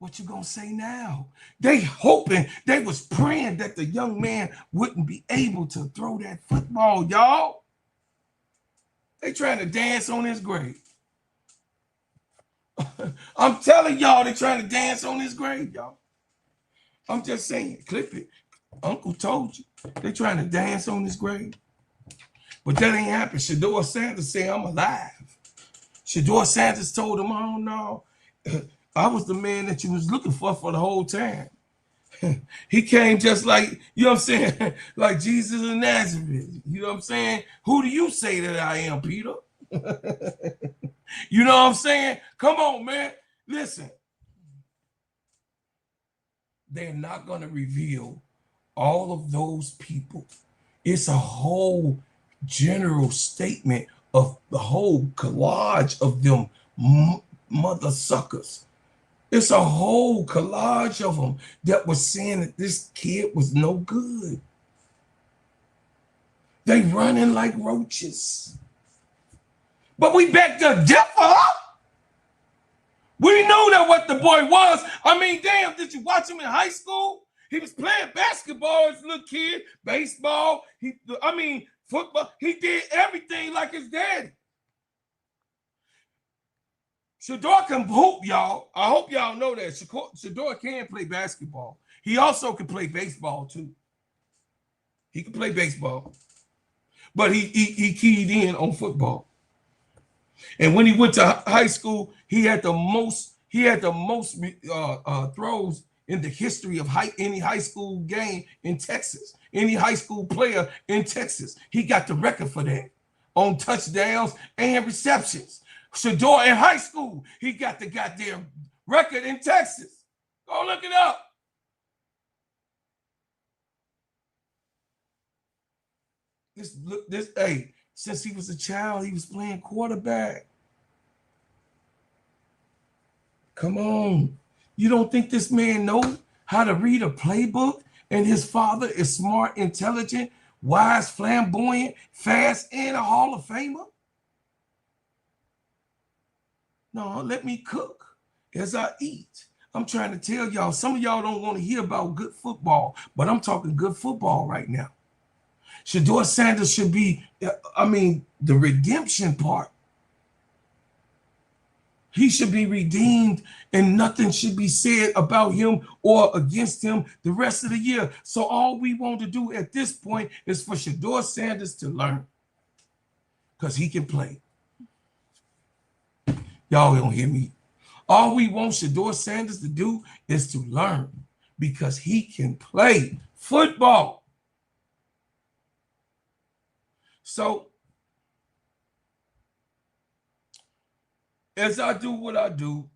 What you gonna say now? They hoping, they was praying that the young man wouldn't be able to throw that football, y'all. They trying to dance on his grave. I'm telling y'all, they trying to dance on his grave, y'all. I'm just saying, clip it. Uncle told you. They trying to dance on his grave. But that ain't happened. SHEDEUR Sanders say I'm alive. SHEDEUR Sanders told him, oh no. I was the man that you was looking for the whole time. He came just like, you know what I'm saying? Like Jesus of Nazareth. You know what I'm saying? Who do you say that I am, Peter? You know what I'm saying? Come on, man. Listen. They're not going to reveal all of those people. It's a whole general statement of the whole collage of them mother suckers. It's a whole collage of them that was saying that this kid was no good. They running like roaches. But we beg to differ. We knew that what the boy was. I mean, damn, did you watch him in high school? He was playing basketball as a little kid, baseball, football. He did everything like his daddy. SHEDEUR can hoop, y'all. I hope y'all know that. SHEDEUR can play basketball. He also can play baseball, too. He can play baseball. But he keyed in on football. And when he went to high school, he had the most throws in the history of any high school game in Texas. Any high school player in Texas, he got the record for that on touchdowns and receptions. SHEDEUR in high school, he got the goddamn record in Texas. Go look it up. Hey, since he was a child, he was playing quarterback. Come on. You don't think this man knows how to read a playbook? And his father is smart, intelligent, wise, flamboyant, fast, and a Hall of Famer? No, let me cook as I eat. I'm trying to tell y'all, some of y'all don't want to hear about good football, but I'm talking good football right now. SHEDEUR Sanders should be, the redemption part. He should be redeemed and nothing should be said about him or against him the rest of the year. So all we want to do at this point is for SHEDEUR Sanders to learn because he can play. Y'all don't hear me. All we want SHEDEUR Sanders to do is to learn because he can play football. So as I do what I do,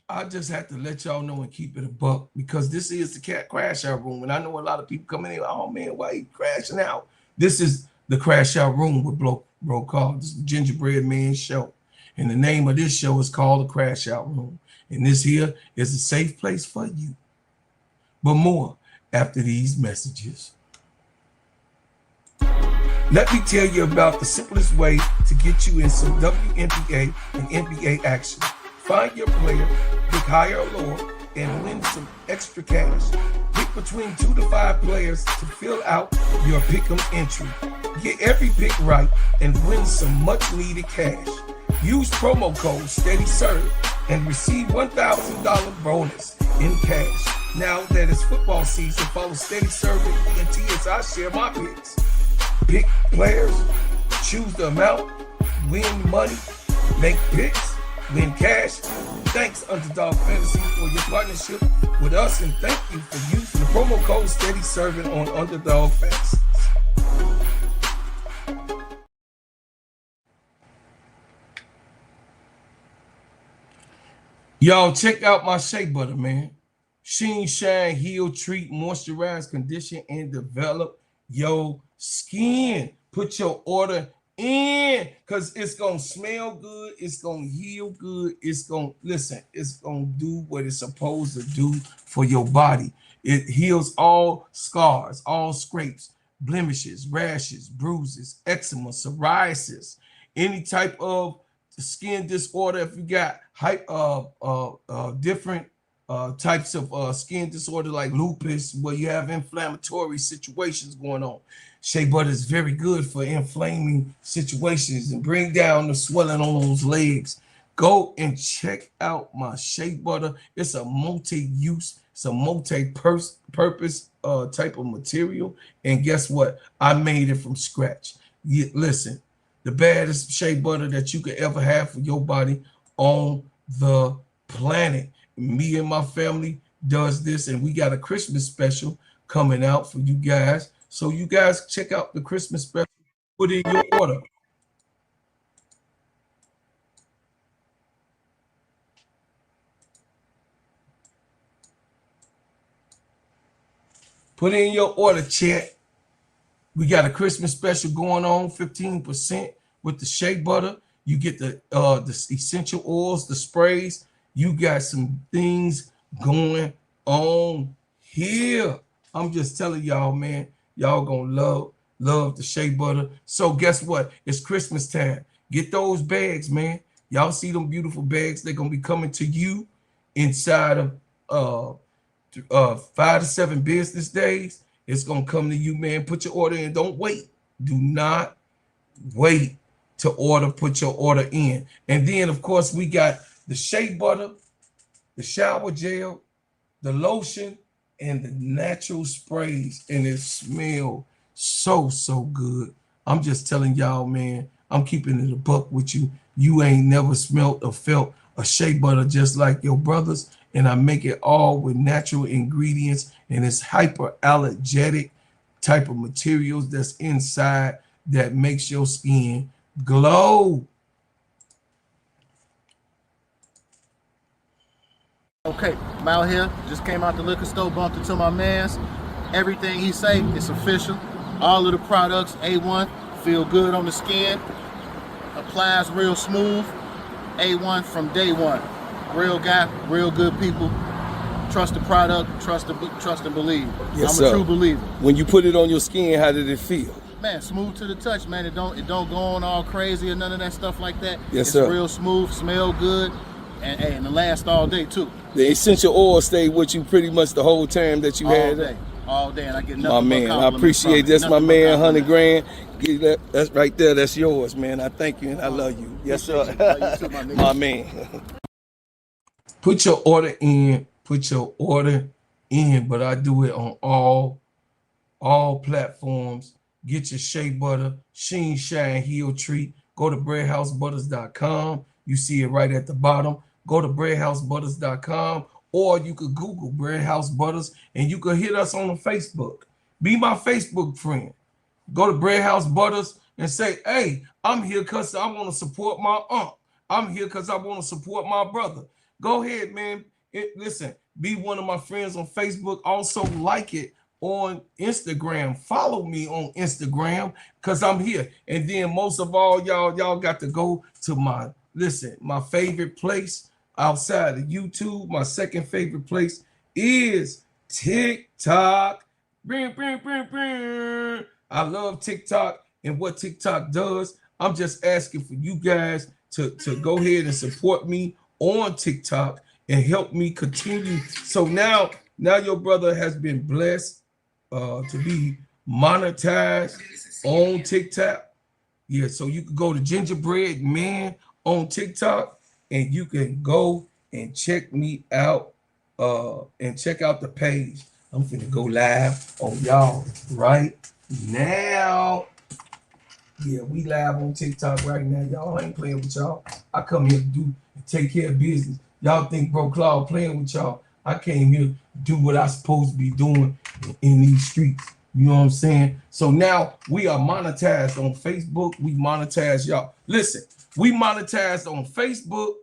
I just have to let y'all know and keep it a buck because this is the Cat Crash Out Room. And I know a lot of people coming in, oh man, why he crashing out? This is the Crash Out Room with Bro Call. This is the Gingerbread Man Show. And the name of this show is called the Crash Out Room. And this here is a safe place for you. But more after these messages. Let me tell you about the simplest way to get you in some WNBA and NBA action. Find your player, pick higher or lower, and win some extra cash. Pick between 2 to 5 players to fill out your pick'em entry. Get every pick right and win some much needed cash. Use promo code STEADYSERVE and receive $1,000 bonus in cash. Now that it's football season, follow Steady Serve and ENT as I share my picks. Pick players, choose the amount, win money, make picks, win cash. Thanks, Underdog Fantasy, for your partnership with us, and thank you for using the promo code STEADYSERVING on Underdog Fantasy. Y'all, check out my shea butter, man. Sheen, shine, heal, treat, moisturize, condition, and develop your skin. Put your order in because it's gonna smell good, it's gonna heal good, it's gonna do what it's supposed to do for your body. It heals all scars, all scrapes, blemishes, rashes, bruises, eczema, psoriasis, any type of skin disorder. If you got different types of skin disorder like lupus, where you have inflammatory situations going on, shea butter is very good for inflaming situations and bring down the swelling on those legs. Go and check out my shea butter. It's a multi-use, it's a multi-purpose type of material. And guess what? I made it from scratch. Listen, the baddest shea butter that you could ever have for your body on the planet. Me and my family does this, and we got a Christmas special coming out for you guys. So you guys check out the Christmas special. Put in your order. Put in your order, chat. We got a Christmas special going on, 15% with the shea butter. You get the essential oils, the sprays. You got some things going on here. I'm just telling y'all, man, y'all gonna love the shea butter. So guess what? It's Christmas time. Get those bags, man. Y'all see them beautiful bags? They're gonna be coming to you inside of 5 to 7 business days. It's gonna come to you, man. Put your order in. Don't wait. Do not wait to order. Put your order in. And then, of course, we got the shea butter, the shower gel, the lotion, and the natural sprays. And it smells so good. I'm just telling y'all, man, I'm keeping it a buck with you. You ain't never smelt or felt a shea butter just like your brothers. And I make it all with natural ingredients, and it's hyperallergenic type of materials that's inside that makes your skin glow. Okay, I'm out here, just came out the liquor store, bumped into my mans. Everything he say, it's official. All of the products, A1, feel good on the skin, applies real smooth. A1 from day one. Real guy, real good people. Trust the product, trust and believe. Yes, I'm a true believer. When you put it on your skin, how did it feel? Man, smooth to the touch, man. It don't go on all crazy or none of that stuff like that. Yes, it's sir. Real smooth, smell good, and it lasts all day too. The essential oil stayed with you pretty much the whole time that you had it. All day, and I get My nothing man, but I appreciate from it. that's my Nothing but man, 100 compliments. grand. Give that, that's right there, that's yours, man. I thank you and I love you. Yes, sir. You too, my nigga. My man. Put your order in, but I do it on all platforms. Get your shea butter, sheen, shine, heel treat. Go to breadhousebutters.com. You see it right at the bottom. Go to breadhousebutters.com, or you could Google Bread House Butters, and you could hit us on the Facebook. Be my Facebook friend. Go to Bread House Butters and say, hey, I'm here because I want to support my aunt. I'm here because I want to support my brother. Go ahead, man. Listen, be one of my friends on Facebook. Also like it on Instagram. Follow me on Instagram because I'm here. And then most of all, y'all got to go to my favorite place outside of YouTube. My second favorite place is TikTok. I love TikTok and what TikTok does. I'm just asking for you guys to go ahead and support me on TikTok and help me continue. So now your brother has been blessed to be monetized on TikTok. Yeah, so you can go to Gingerbread Man on TikTok and you can go and check me out and check out the page. I'm finna go live on y'all right now. Yeah, we live on TikTok right now. Y'all ain't playing with y'all. I come here to take care of business. Y'all think Bro Claude playing with y'all. I came here to do what I supposed to be doing in these streets. You know what I'm saying? So now we are monetized on Facebook. We monetize y'all. Listen, we monetized on Facebook.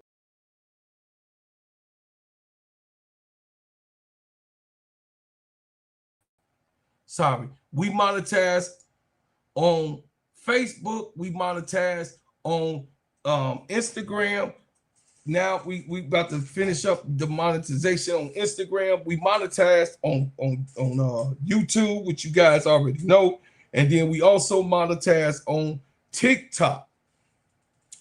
Sorry, we monetize on Facebook. We monetize on Instagram. Now we about to finish up the monetization on Instagram. We monetized on YouTube, which you guys already know, and then we also monetize on TikTok.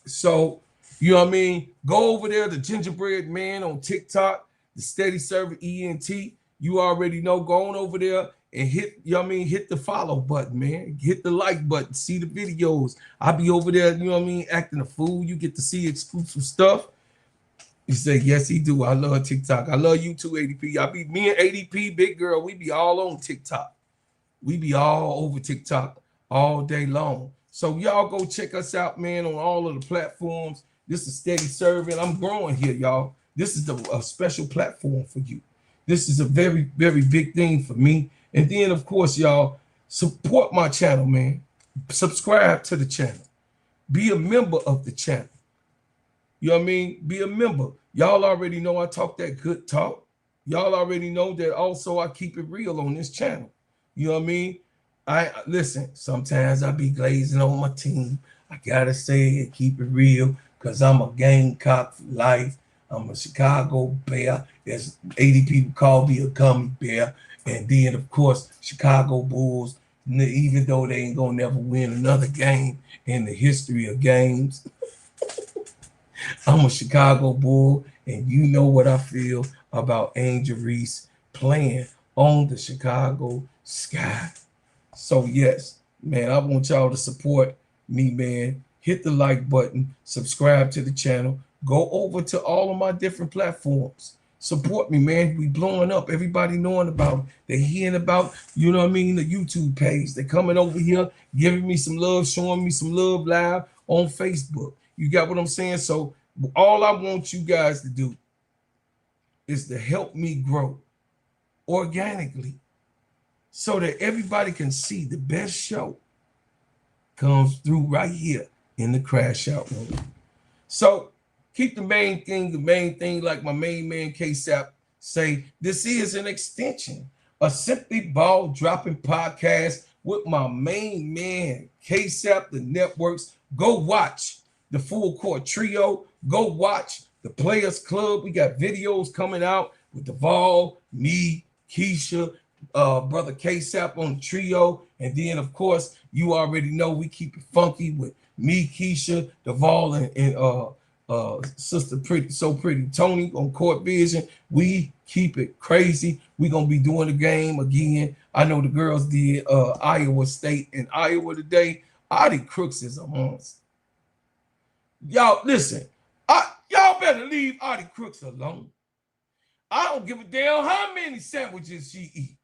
So you know what I mean? Go over there, the Gingerbread Man on TikTok, the Steady Serv'n ENT. You already know. Go on over there and hit, you know what I mean, hit the follow button, man. Hit the like button. See the videos. I'll be over there, you know what I mean, acting a fool. You get to see exclusive stuff. You say, yes, he do. I love TikTok. I love you too, ADP. Me and ADP, big girl, we be all on TikTok. We be all over TikTok all day long. So y'all go check us out, man, on all of the platforms. This is Steady Serv'n. I'm growing here, y'all. This is a special platform for you. This is a very, very big thing for me. And then, of course, y'all, support my channel, man. Subscribe to the channel. Be a member of the channel. You know what I mean? Be a member. Y'all already know I talk that good talk. Y'all already know that also I keep it real on this channel. You know what I mean? Listen, sometimes I be glazing on my team. I gotta say it, keep it real, because I'm a Gamecock for life. I'm a Chicago Bear. As 80 people call me a gummy bear. And then, of course, Chicago Bulls, even though they ain't gonna never win another game in the history of games. I'm a Chicago Bull, and you know what I feel about Angel Reese playing on the Chicago Sky. So, yes, man, I want y'all to support me, man. Hit the like button, subscribe to the channel, go over to all of my different platforms. Support me, man. We blowing up. Everybody knowing about it. They hearing about, you know what I mean, the YouTube page. They coming over here, giving me some love, showing me some love live on Facebook. You got what I'm saying? So all I want you guys to do is to help me grow organically so that everybody can see the best show comes through right here in the Crash Out Room. So keep the main thing, like my main man KEYSHA say, this is an extension of Simply Ball Dropping Podcast with my main man KEYSHA, the networks. Go watch the Full Court Trio. Go watch the Players Club. We got videos coming out with Duval, me, KEYSHA, brother KEYSHA on the trio. And then, of course, you already know we keep it funky with me, KEYSHA, Duval, and Sister Pretty Tony on Court Vision. We keep it crazy. We're going to be doing the game again. I know the girls did Iowa State and Iowa today. Audie Crooks is a monster. Y'all, listen. Y'all better leave Audie Crooks alone. I don't give a damn how many sandwiches she eat.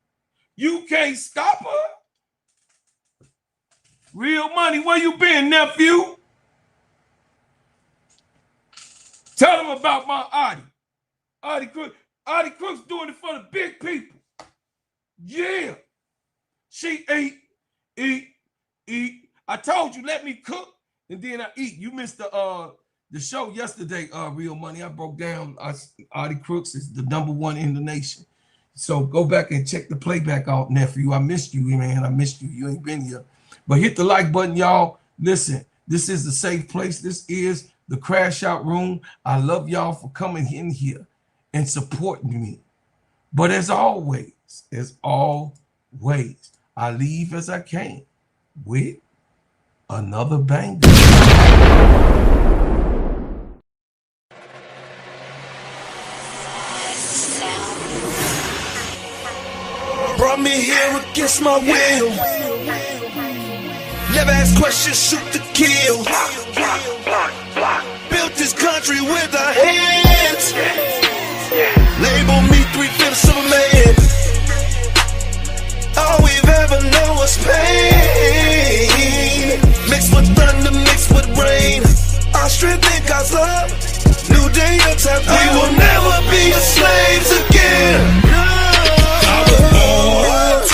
You can't stop her. Real money, where you been, nephew? Tell them about my Audie. Audie Crooks. Audie Crooks doing it for the big people. Yeah. She eat. I told you, let me cook, and then I eat. You missed the show yesterday, Real Money. I broke down Audie Crooks is the #1 in the nation. So go back and check the playback out, nephew. I missed you, man. I missed you. You ain't been here. But hit the like button, y'all. Listen, this is the safe place. This is the Crash Out Room. I love y'all for coming in here and supporting me. But as always, I leave as I came with another banger. Brought me here against my will. Never ask questions, shoot to kill. Built this country with our hands. Label me 3/5 of a man. All we've ever known was pain. Mixed with thunder, mixed with rain. Our strength in God's love. New day, your time. We will never be slaves again.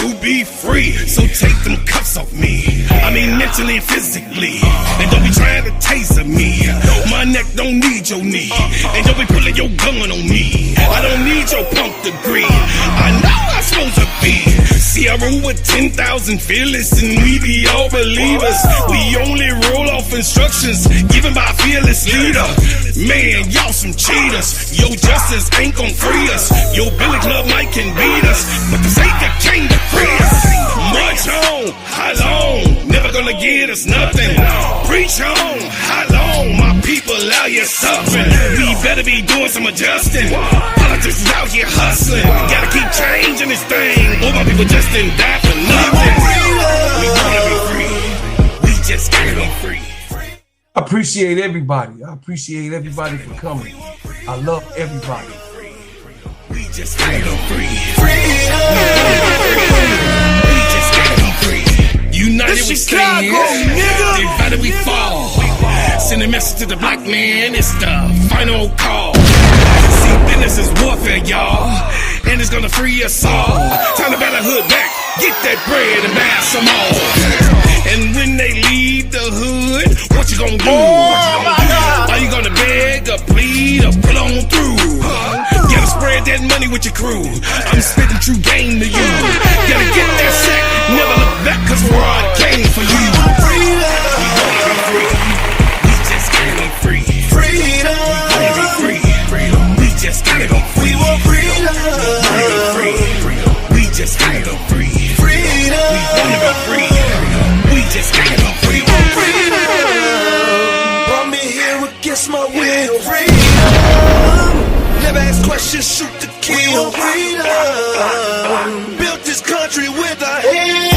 To be free, so take them cuffs off me. I mean mentally and physically. And don't be trying to taser me. My neck don't need your knee. And don't be pulling your gun on me. I don't need your punk degree. I know I'm supposed to be. See, I roll with 10,000 fearless, and we be all believers. We only roll off instructions given by a fearless leader. Man, y'all some cheaters. Your justice ain't gon' free us. Your Billy Club might can beat us, but the Savior came to free us. March on, how long? Never gonna get us nothing. Preach on, how long? My people out here suffering. We better be doing some adjusting. Politics is out here hustling. Gotta keep changing this thing, or my people just didn't die for nothing. We wanna be free. We just gotta be free. I appreciate everybody. I appreciate everybody for coming. I love everybody. We just gotta be free. We just gotta be free. United we stand, divided we fall. Send a message to the black man, it's the final call. See, business is warfare, y'all, and it's gonna free us all. Time to battle hood back, get that bread and buy some more. And when they leave the hood, what you gonna do? Are you gonna beg or plead or pull on through? Gotta spread that money with your crew. I'm spitting true game to you. Gotta get that sack, never look back, cause we're all came for you. We wanna be free. We just gotta be free. Freedom. We wanna be free. We just gotta be free. We want freedom. We wanna be free. We just gotta be free. Freedom. We wanna be free. We just gotta be free. Freedom. Brought me here against my will. Freedom. Never ask questions, shoot to kill. Freedom. Built this country with our hands.